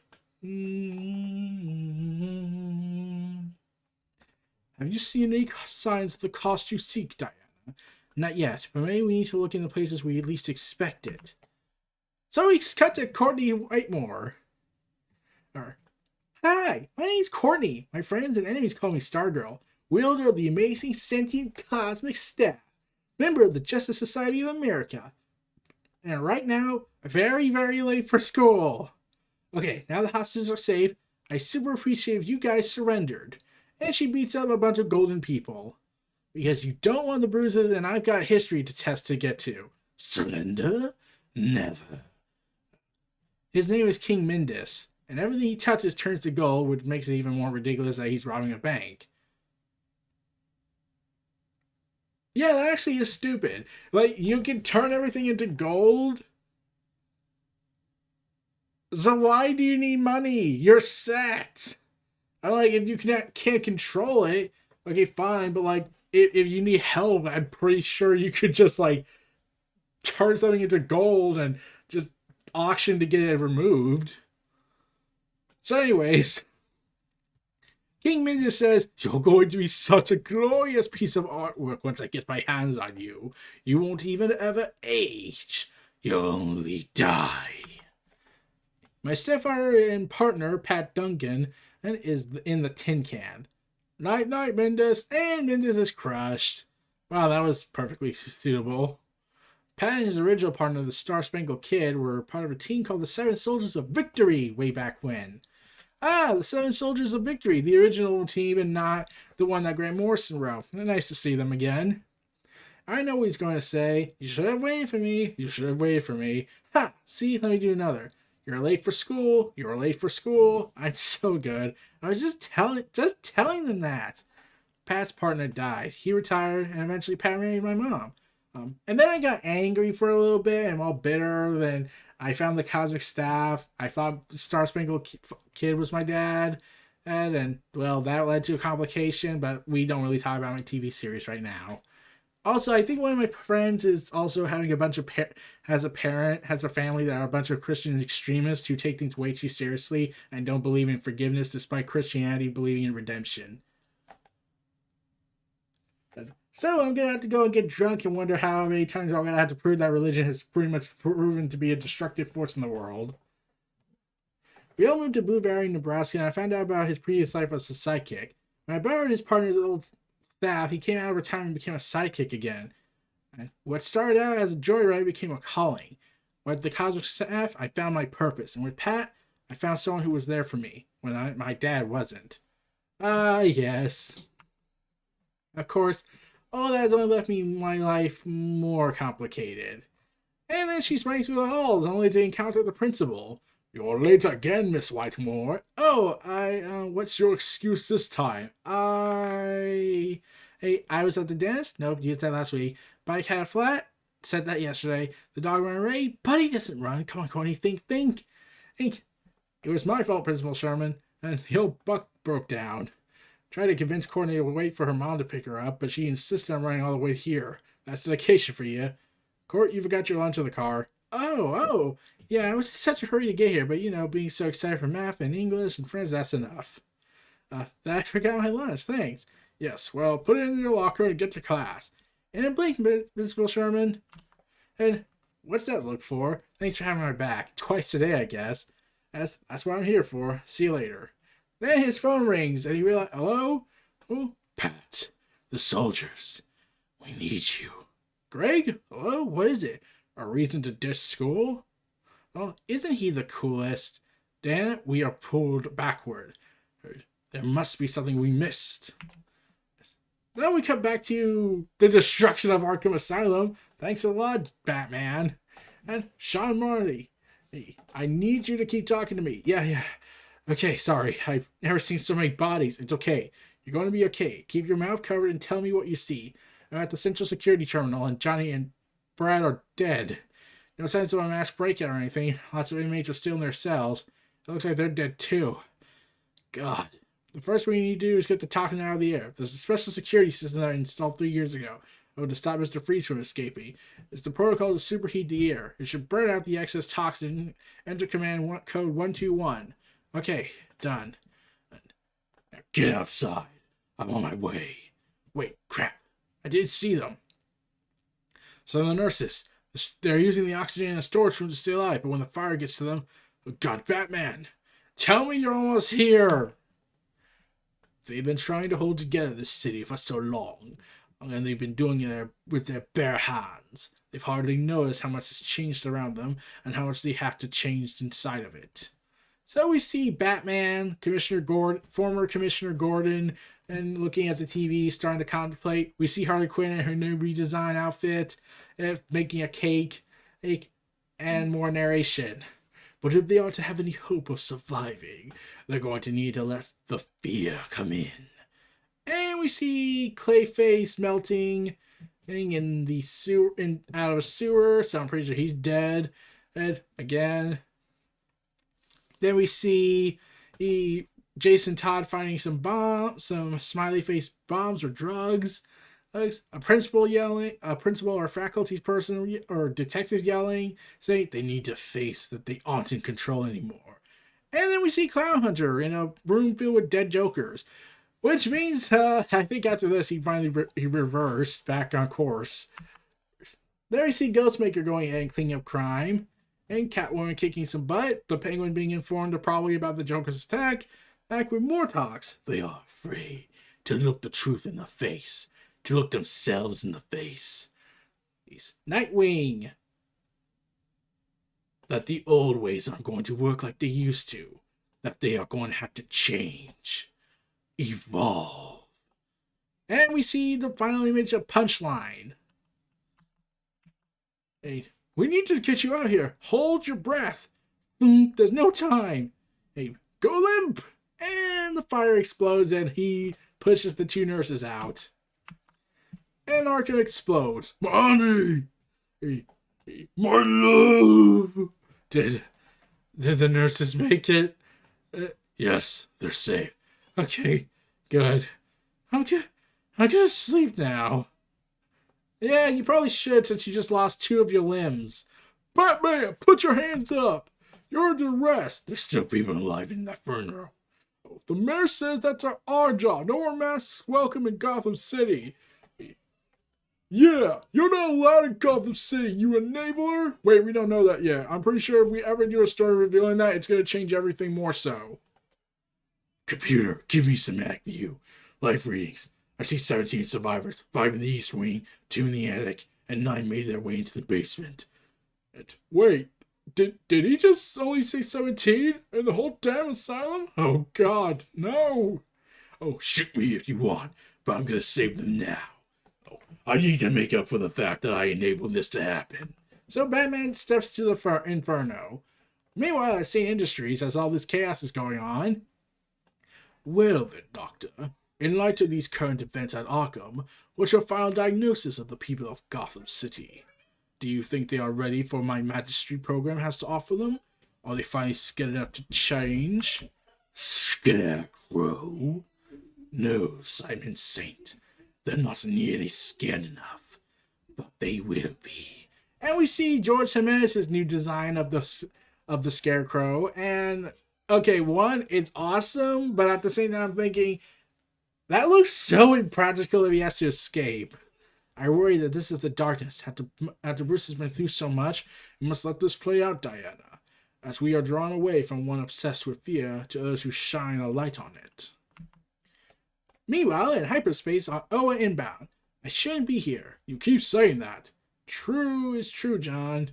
[SPEAKER 1] Have you seen any signs of the cost you seek, Diana? Not yet, but maybe we need to look in the places we at least expect it. So we cut to Courtney Whitemore. Hi, my name's Courtney. My friends and enemies call me Stargirl, wielder of the amazing sentient cosmic staff, member of the Justice Society of America. And right now, very, very late for school. Okay, now the hostages are safe. I super appreciate if you guys surrendered. And she beats up a bunch of golden people. Because you don't want the bruises, and I've got history to test to get to. Surrender? Never. His name is King Mindus, and everything he touches turns to gold, which makes it even more ridiculous that he's robbing a bank. Yeah, that actually is stupid. Like, you can turn everything into gold? So why do you need money? You're set! I'm like, if you can't control it, okay, fine, but like, if you need help, I'm pretty sure you could just like turn something into gold and just auction to get it removed. So anyways, King Mindus says, you're going to be such a glorious piece of artwork once I get my hands on you. You won't even ever age. You'll only die. My stepfather and partner, Pat Duncan, is in the tin can. Night, night, Mindus, and Mindus is crushed. Wow, that was perfectly suitable. Pat and his original partner, the Star Spangled Kid, were part of a team called the Seven Soldiers of Victory way back when. The Seven Soldiers of Victory, the original team and not the one that Grant Morrison wrote. Nice to see them again. I know what he's going to say. You should have waited for me. You should have waited for me. Ha! See, let me do another. You're late for school. You're late for school. I'm so good. I was just telling them that. Pat's partner died. He retired, and eventually Pat married my mom. And then I got angry for a little bit, and all bitter. Then I found the cosmic staff. I thought Star Spangled Kid was my dad. And well, that led to a complication, but we don't really talk about my TV series right now. Also, I think one of my friends is also having a bunch of has a family that are a bunch of Christian extremists who take things way too seriously and don't believe in forgiveness despite Christianity believing in redemption. So I'm going to have to go and get drunk and wonder how many times I'm going to have to prove that religion has pretty much proven to be a destructive force in the world. We all moved to Blueberry, Nebraska, and I found out about his previous life as a sidekick. When I borrowed his partner's old staff, he came out of retirement and became a sidekick again. And what started out as a joyride became a calling. With the cosmic staff, I found my purpose. And with Pat, I found someone who was there for me when my dad wasn't. Yes. Of course, all that has only left my life more complicated. And then she sprang through the halls, only to encounter the principal. You're late again, Miss Whitemore. Oh, what's your excuse this time? I was at the dentist? Nope, used that last week. Bike had a flat? Said that yesterday. The dog ran away? Buddy doesn't run. Come on, Coney, think. It was my fault, Principal Sherman. And the old buck broke down. Tried to convince Courtney to wait for her mom to pick her up, but she insisted on running all the way here. That's dedication for you. Court, you forgot your lunch in the car. Oh. Yeah, I was in such a hurry to get here, but being so excited for math and English and friends, that's enough. That I forgot my lunch, thanks. Yes, well, put it in your locker and get to class. And then blink, Principal Sherman. And what's that look for? Thanks for having my back. Twice today, I guess. That's what I'm here for. See you later. Then his phone rings, and he realized, hello? Oh, Pat, the soldiers. We need you. Greg? Hello? What is it? A reason to ditch school? Well, isn't he the coolest? Damn it, we are pulled backward. There must be something we missed. Then we come back to the destruction of Arkham Asylum. Thanks a lot, Batman. And Sean Marty. Hey, I need you to keep talking to me. Yeah. Okay, sorry. I've never seen so many bodies. It's okay. You're going to be okay. Keep your mouth covered and tell me what you see. I'm at the Central Security Terminal, and Johnny and Brad are dead. No signs of a mass breakout or anything. Lots of inmates are still in their cells. It looks like they're dead too. God. The first thing we need to do is get the toxin out of the air. There's a special security system that I installed 3 years ago to stop Mr. Freeze from escaping. It's the protocol to superheat the air. It should burn out the excess toxin. Enter command code 121. Okay, done. Now get outside. I'm on my way. Wait, crap. I did see them. So the nurses, they're using the oxygen in the storage room to stay alive, but when the fire gets to them, oh God, Batman, tell me you're almost here. They've been trying to hold together this city for so long, and they've been doing it with their bare hands. They've hardly noticed how much has changed around them and how much they have to change inside of it. So we see Batman, former Commissioner Gordon, and looking at the TV, starting to contemplate. We see Harley Quinn in her new redesigned outfit, making a cake, and more narration. But if they are to have any hope of surviving, they're going to need to let the fear come in. And we see Clayface melting in the sewer, out of a sewer, so I'm pretty sure he's dead. And again, then we see Jason Todd finding some smiley face bombs or drugs. A principal or faculty person or detective yelling, saying they need to face that they aren't in control anymore. And then we see Clown Hunter in a room filled with dead jokers, which means I think after this he finally he reversed back on course. There we see Ghostmaker going ahead and cleaning up crime, and Catwoman kicking some butt, the Penguin being informed probably about the Joker's attack. Back with more talks. They are afraid to look the truth in the face. To look themselves in the face. Nightwing. That the old ways aren't going to work like they used to. That they are going to have to change. Evolve. And we see the final image of Punchline. Hey, we need to get you out of here. Hold your breath. There's no time. Hey, go limp. And the fire explodes and he pushes the two nurses out. And Arkham explodes. Money! My love! Did the nurses make it? Yes, they're safe. Okay, good. I'm gonna sleep now. Yeah, you probably should since you just lost 2 of your limbs. Batman, put your hands up! You're under arrest. There's still people alive in that funeral. The mayor says that's our job. No more masks welcome in Gotham City. Yeah, you're not allowed in Gotham City, you enabler! Wait, we don't know that yet. I'm pretty sure if we ever do a story revealing that, it's going to change everything more so. Computer, give me some act view. Life readings. I see 17 survivors, 5 in the East Wing, 2 in the attic, and 9 made their way into the basement. Wait, did he just only say 17? In the whole damn asylum? Oh God, no! Oh, shoot me if you want, but I'm going to save them now. I need to make up for the fact that I enabled this to happen. So Batman steps to the inferno. Meanwhile, at St. Industries, as all this chaos is going on. Well then, Doctor, in light of these current events at Arkham, what's your final diagnosis of the people of Gotham City? Do you think they are ready for my Magistry program has to offer them? Are they finally scared enough to change? Scarecrow? No, Simon Saint. They're not nearly scared enough. But they will be. And we see George Jimenez's new design of the Scarecrow. And okay, one, it's awesome, but at the same time, I'm thinking that looks so impractical if he has to escape. I worry that this is the darkness. After Bruce has been through so much, we must let this play out, Diana, as we are drawn away from one obsessed with fear to others who shine a light on it. Meanwhile, in hyperspace on Oa inbound. I shouldn't be here. You keep saying that. True is true, John.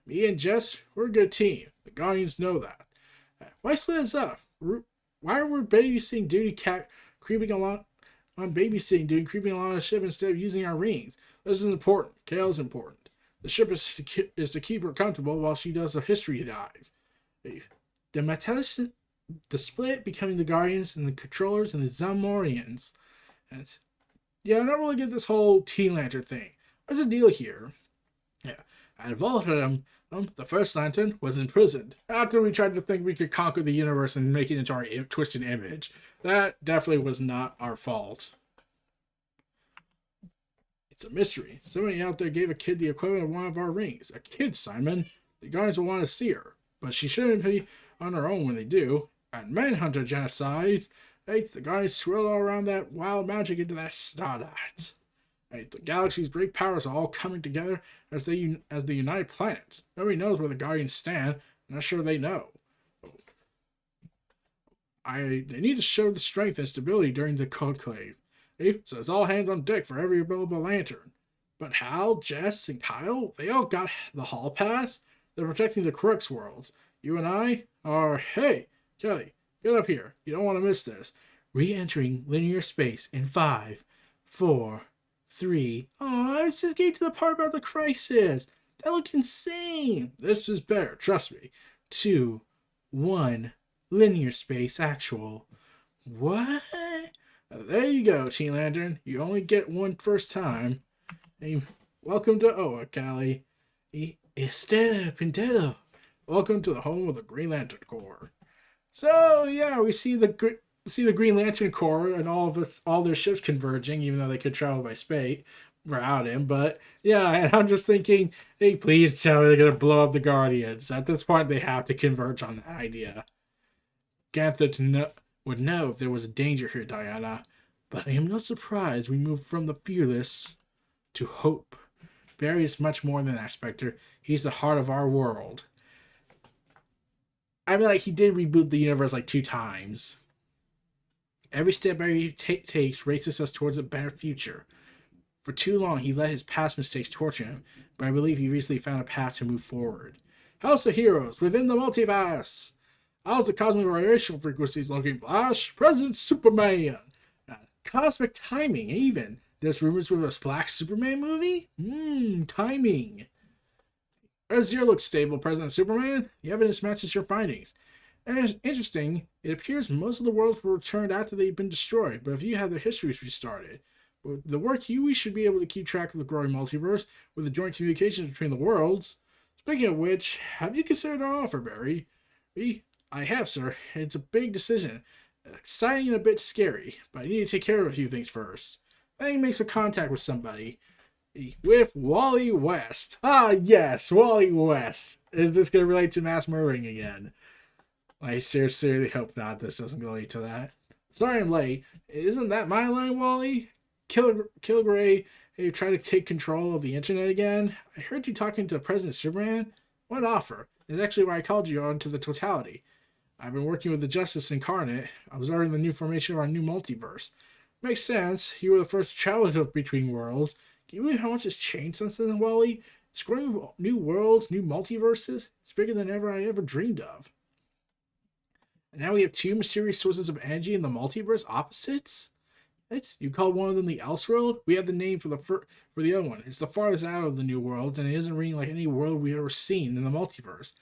[SPEAKER 1] Me and Jess, we're a good team. The Guardians know that. Why split us up? Why were babysitting duty creeping along on creeping along the ship instead of using our rings? This is important. Kale's important. The ship is to keep her comfortable while she does a history dive. The split becoming the Guardians and the Controllers and the Zamorians. Yeah, I don't really get this whole Teen Lantern thing. What's the deal here? Yeah, out of all of them, the first Lantern was imprisoned after we tried to think we could conquer the universe and make it into our twisted image. That definitely was not our fault. It's a mystery. Somebody out there gave a kid the equivalent of one of our rings. A kid, Simon. The Guardians will want to see her, but she shouldn't be on her own when they do. At Manhunter genocides, the Guardians swirl all around that wild magic into that stardust. The galaxy's great powers are all coming together as the United Planets. Nobody knows where the Guardians stand. I'm not sure they know. They need to show the strength and stability during the conclave. So it's all hands on deck for every available lantern. But Hal, Jess, and Kyle, they all got the hall pass. They're protecting the Crux worlds. You and I are, hey, Kelly, get up here. You don't want to miss this. Re-entering linear space in 5, 4, 3. Oh, I was just getting to the part about the crisis. That looked insane. This is better, trust me. 2, 1, linear space actual. What? There you go, Teen Lantern. You only get one first time. Hey, welcome to Oa, Callie. Estera Pintero. Welcome to the home of the Green Lantern Corps. So yeah, we see the Green Lantern Corps and all their ships converging, even though they could travel by space without him. But yeah, and I'm just thinking, hey, please tell me they're gonna blow up the Guardians. At this point, they have to converge on that idea. Ganthet would know if there was a danger here, Diana. But I am not surprised we moved from the fearless to hope. Barry is much more than that, Spectre. He's the heart of our world. I mean, like, he did reboot the universe like 2 times. Every step Barry takes races us towards a better future. For too long, he let his past mistakes torture him, but I believe he recently found a path to move forward. House of Heroes, within the multiverse. How's the cosmic radiation frequencies looking, Flash? President Superman. Cosmic timing, even. There's rumors of a Black Superman movie? Timing. Earth-Zero looks stable, President Superman. The evidence matches your findings. And it's interesting, it appears most of the worlds were returned after they've been destroyed, but if you have their histories restarted. With the work we should be able to keep track of the growing multiverse with the joint communications between the worlds. Speaking of which, have you considered our offer, Barry? I have, sir. It's a big decision. Exciting and a bit scary, but I need to take care of a few things first. I think makes a contact with somebody. With Wally West. Ah, yes, Wally West. Is this going to relate to mass murdering again? I seriously hope not. This doesn't relate to that. Sorry I'm late. Isn't that my line, Wally? Kilgrave, you try to take control of the internet again? I heard you talking to President Superman. What offer? It's actually why I called you on to the totality. I've been working with the Justice Incarnate, observing the new formation of our new multiverse. Makes sense. You were the first traveler between worlds. Can you believe how much has changed since then, Wally? It's growing with new worlds, new multiverses. It's bigger than I ever dreamed of. And now we have 2 mysterious sources of energy in the multiverse opposites? You call one of them the Elseworld? We have the name for the other one. It's the farthest out of the new worlds, and it isn't reading like any world we've ever seen in the multiverse.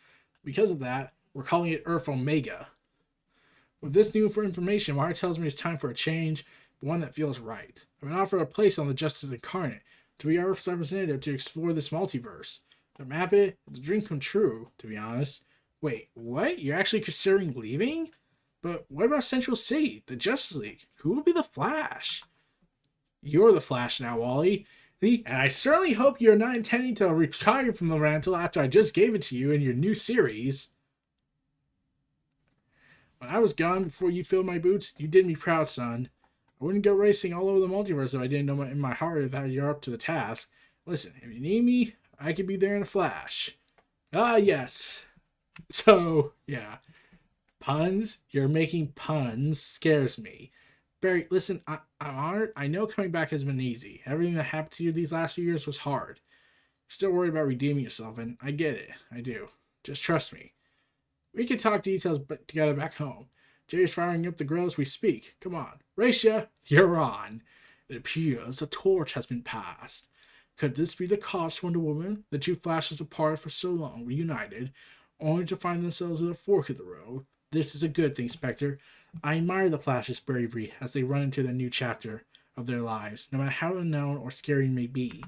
[SPEAKER 1] Because of that, we're calling it Earth Omega. With this new information, my heart tells me it's time for a change, but one that feels right. I've been offered a place on the Justice Incarnate, to be Earth's representative to explore this multiverse. To map it, it's a dream come true, to be honest. Wait, what? You're actually considering leaving? But what about Central City, the Justice League? Who will be the Flash? You're the Flash now, Wally. And I certainly hope you're not intending to retire from the mantle after I just gave it to you in your new series. When I was gone before you filled my boots, you did me proud, son. I wouldn't go racing all over the multiverse if I didn't know in my heart that you're up to the task. Listen, if you need me, I could be there in a flash. Ah, yes. So, yeah. Puns? You're making puns scares me. Barry, listen, I'm honored. I know coming back has been easy. Everything that happened to you these last few years was hard. You're still worried about redeeming yourself, and I get it. I do. Just trust me. We can talk details together back home. Jay's firing up the grill as we speak. Come on. Racia, you're on. It appears a torch has been passed. Could this be the cost, Wonder Woman? The two Flashes apart for so long, reunited, only to find themselves at a fork of the road. This is a good thing, Spectre. I admire the Flash's bravery as they run into the new chapter of their lives, no matter how unknown or scary it may be.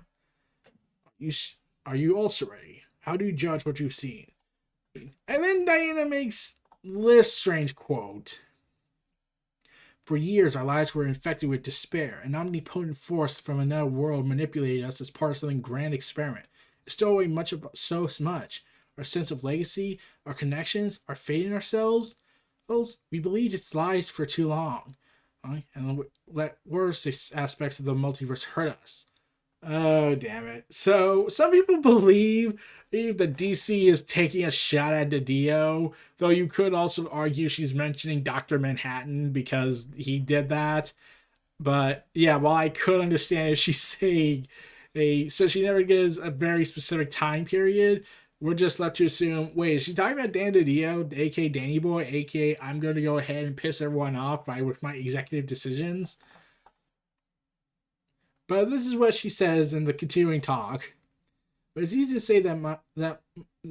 [SPEAKER 1] Are you also ready? How do you judge what you've seen? And then Diana makes this strange quote. For years, our lives were infected with despair. An omnipotent force from another world manipulated us as part of something grand experiment. It stole away so much. Our sense of legacy, our connections, our faith in ourselves. We believed its lies for too long. And let worse aspects of the multiverse hurt us. Oh, damn it. So, some people believe that DC is taking a shot at Didio, though you could also argue she's mentioning Dr. Manhattan because he did that. But, yeah, while I could understand if she's saying so she never gives a very specific time period, we're just left to assume, wait, is she talking about Dan Didio, aka Danny Boy, aka I'm going to go ahead and piss everyone off with my executive decisions? But this is what she says in the continuing talk. But it's easy to say that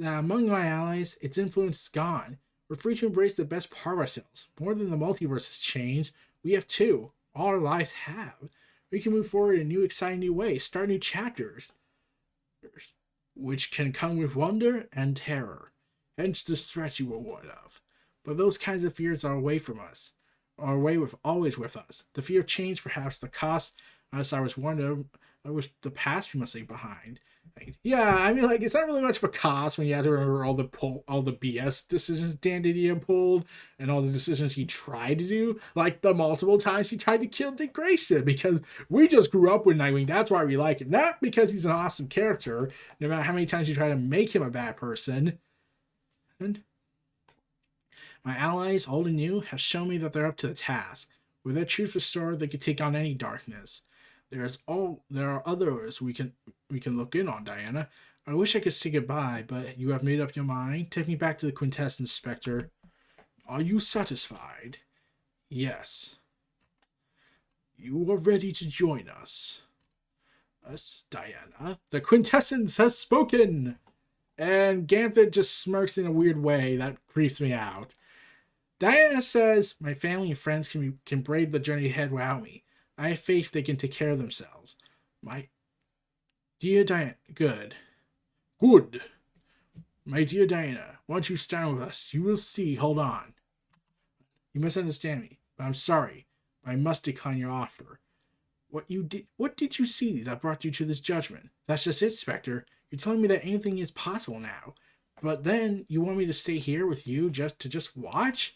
[SPEAKER 1] among my allies, its influence is gone. We're free to embrace the best part of ourselves. More than the multiverse has changed, we have too. All our lives have. We can move forward in new, exciting new ways, start new chapters, which can come with wonder and terror. Hence this threat you were warned of. But those kinds of fears are away from us, always with us. The fear of change, perhaps, the cost. As I was wondering, it was the past we must leave behind. Yeah, I mean, it's not really much of a cost when you have to remember all the BS decisions Dan Didio pulled and all the decisions he tried to do, like the multiple times he tried to kill Dick Grayson, because we just grew up with Nightwing. That's why we like him, not because he's an awesome character. No matter how many times you try to make him a bad person. And my allies, old and new, have shown me that they're up to the task. With their truth restored, they can take on any darkness. There are others we can look in on, Diana. I wish I could say goodbye, but you have made up your mind. Take me back to the Quintessence, Spectre. Are you satisfied? Yes. You are ready to join us. Us, Diana. The Quintessence has spoken! And Ganthet just smirks in a weird way that creeps me out. Diana says, my family and friends can brave the journey ahead without me. I have faith they can take care of themselves. My dear Diana, good. My dear Diana, once you stand with us, you will see. Hold on. You misunderstand me, but I'm sorry. But I must decline your offer. What did you see that brought you to this judgment? That's just it, Spectre. You're telling me that anything is possible now. But then you want me to stay here with you just watch?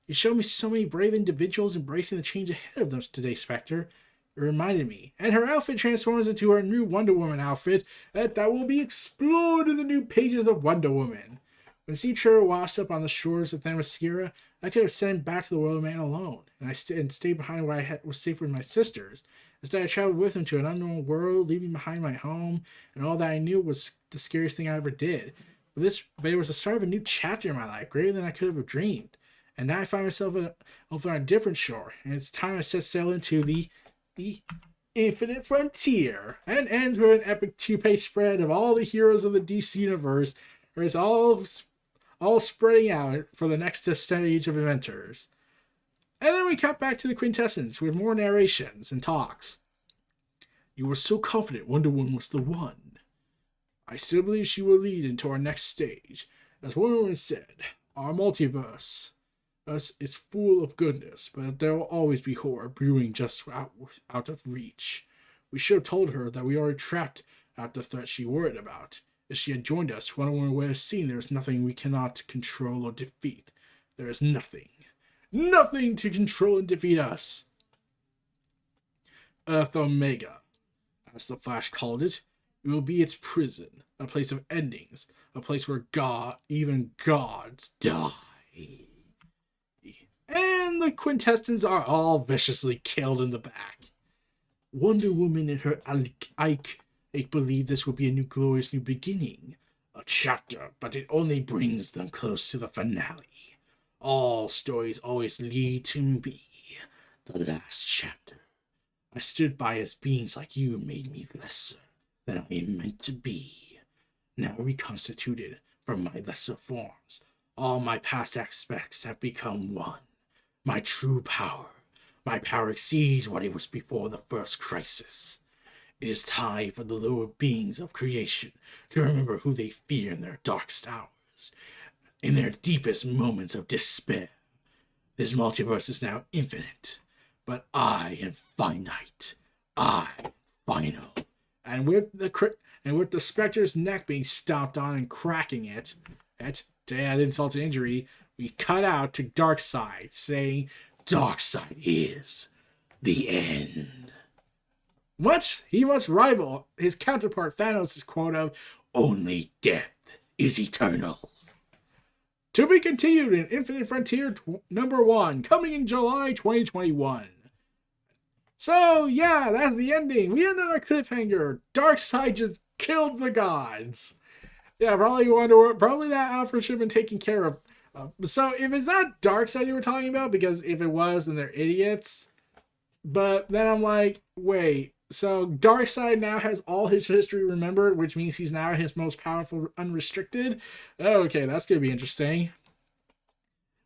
[SPEAKER 1] You showed me so many brave individuals embracing the change ahead of them today, Spectre. It reminded me. And her outfit transforms into her new Wonder Woman outfit that will be explored in the new pages of Wonder Woman. When Steve Trevor washed up on the shores of Themyscira, I could have sent him back to the world of man alone, and stayed behind where I was safe with my sisters. Instead, I traveled with him to an unknown world, leaving behind my home, and all that I knew was the scariest thing I ever did. But it was the start of a new chapter in my life, greater than I could have dreamed. And now I find myself over on a different shore, and it's time I set sail into the infinite frontier. And ends with an epic 2-page spread of all the heroes of the DC universe, where it's all spreading out for the next stage of adventures. And then we cut back to the Quintessence with more narrations and talks. You were so confident Wonder Woman was the one. I still believe she will lead into our next stage. As Wonder Woman said, our multiverse. Us is full of goodness, but there will always be horror brewing just out of reach. We should have told her that we are trapped at the threat she worried about. If she had joined us, one would have seen there is nothing we cannot control or defeat. There is nothing. Nothing to control and defeat us. Earth Omega, as the Flash called it, it will be its prison, a place of endings, a place where even gods die. And the Quintessence are all viciously killed in the back. Wonder Woman and her Ike believe this will be a glorious new beginning. A chapter, but it only brings them close to the finale. All stories always lead to me, the last chapter. I stood by as beings like you made me lesser than I am meant to be. Now reconstituted from my lesser forms, all my past aspects have become one. My true power. My power exceeds what it was before the first crisis. It is time for the lower beings of creation to remember who they fear in their darkest hours, in their deepest moments of despair. This multiverse is now infinite, but I am finite. I am final. And with the Spectre's neck being stomped on and cracking it, to add insult to injury, we cut out to Darkseid, saying, "Darkseid is the end." He must rival his counterpart Thanos' quote of, "Only death is eternal." To be continued in Infinite Frontier #1, coming in July 2021. So, yeah, that's the ending. We ended on a cliffhanger. Darkseid just killed the gods. Yeah, probably that Alfred should have been taken care of. So if it's not Darkseid you were talking about, because if it was, then they're idiots. But then I'm like, wait, so Darkseid now has all his history remembered, which means he's now his most powerful unrestricted? Okay, that's going to be interesting.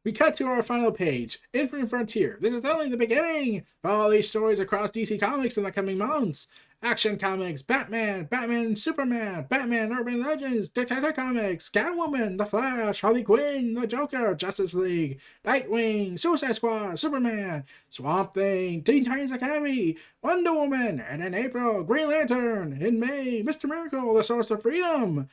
[SPEAKER 1] We cut to our final page, Infinite Frontier. This is only the beginning. Follow these stories across DC Comics in the coming months. Action Comics, Batman, Superman, Batman Urban Legends, Detective Comics, Catwoman, The Flash, Harley Quinn, The Joker, Justice League, Nightwing, Suicide Squad, Superman, Swamp Thing, Teen Titans Academy, Wonder Woman, and in April, Green Lantern, in May, Mr. Miracle, The Source of Freedom,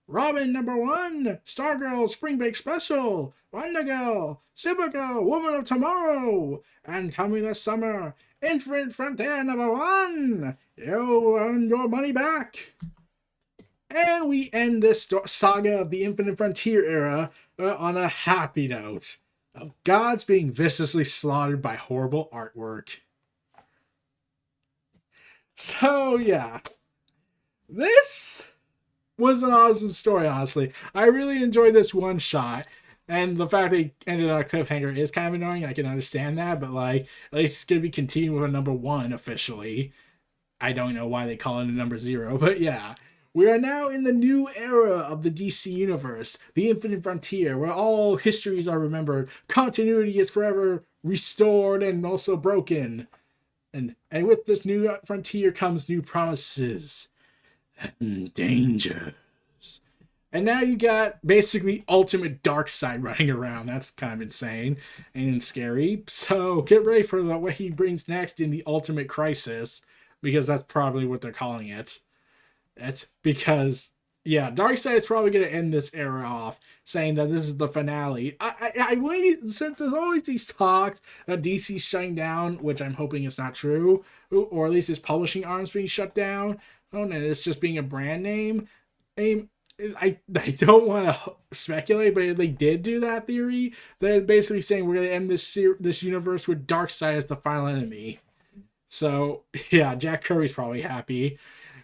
[SPEAKER 1] Robin #1, Stargirl Spring Break Special, Wonder Girl, Supergirl, Woman of Tomorrow, and coming this summer, Infinite Frontier #1. You earn your money back. And we end this saga of the Infinite Frontier era on a happy note of gods being viciously slaughtered by horrible artwork. So yeah, this was an awesome story, honestly. I really enjoyed this one shot. And the fact that it ended on a cliffhanger is kind of annoying. I can understand that, but like, at least it's going to be continuing with a #1 officially. I don't know why they call it a #0, but yeah. We are now in the new era of the DC Universe, the Infinite Frontier, where all histories are remembered, continuity is forever restored and also broken. And with this new frontier comes new promises and dangers. And now you got basically ultimate Darkseid running around. That's kind of insane and scary. So get ready for what he brings next in the Ultimate Crisis, because that's probably what they're calling it. Because, yeah, Darkseid is probably going to end this era off, saying that this is the finale. I waited, since there's always these talks that DC's shutting down, which I'm hoping is not true, or at least his publishing arm's being shut down. Oh, and it's just being a brand name. I don't want to speculate, but if they did do that theory, they're basically saying we're going to end this universe with Darkseid as the final enemy. So, yeah, Jack Kirby's probably happy.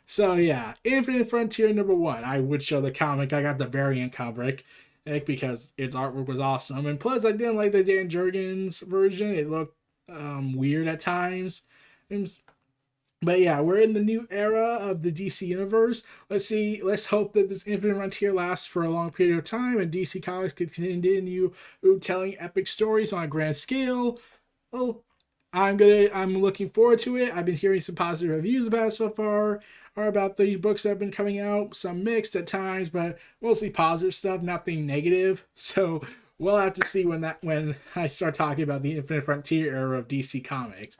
[SPEAKER 1] So, yeah, Infinite Frontier #1. I would show the comic. I got the variant comic because its artwork was awesome. And plus, I didn't like the Dan Jurgens version. It looked weird at times. But yeah, we're in the new era of the DC Universe. Let's hope that this Infinite Frontier lasts for a long period of time and DC Comics can continue telling epic stories on a grand scale. Well, I'm looking forward to it. I've been hearing some positive reviews about it so far, or about the books that have been coming out. Some mixed at times, but mostly positive stuff, nothing negative. So we'll have to see when I start talking about the Infinite Frontier era of DC Comics.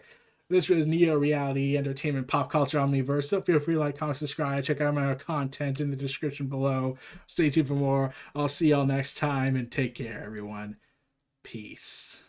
[SPEAKER 1] This was Neo Reality Entertainment Pop Culture Omniversa. Feel free to like, comment, subscribe. Check out my content in the description below. Stay tuned for more. I'll see y'all next time, and take care, everyone. Peace.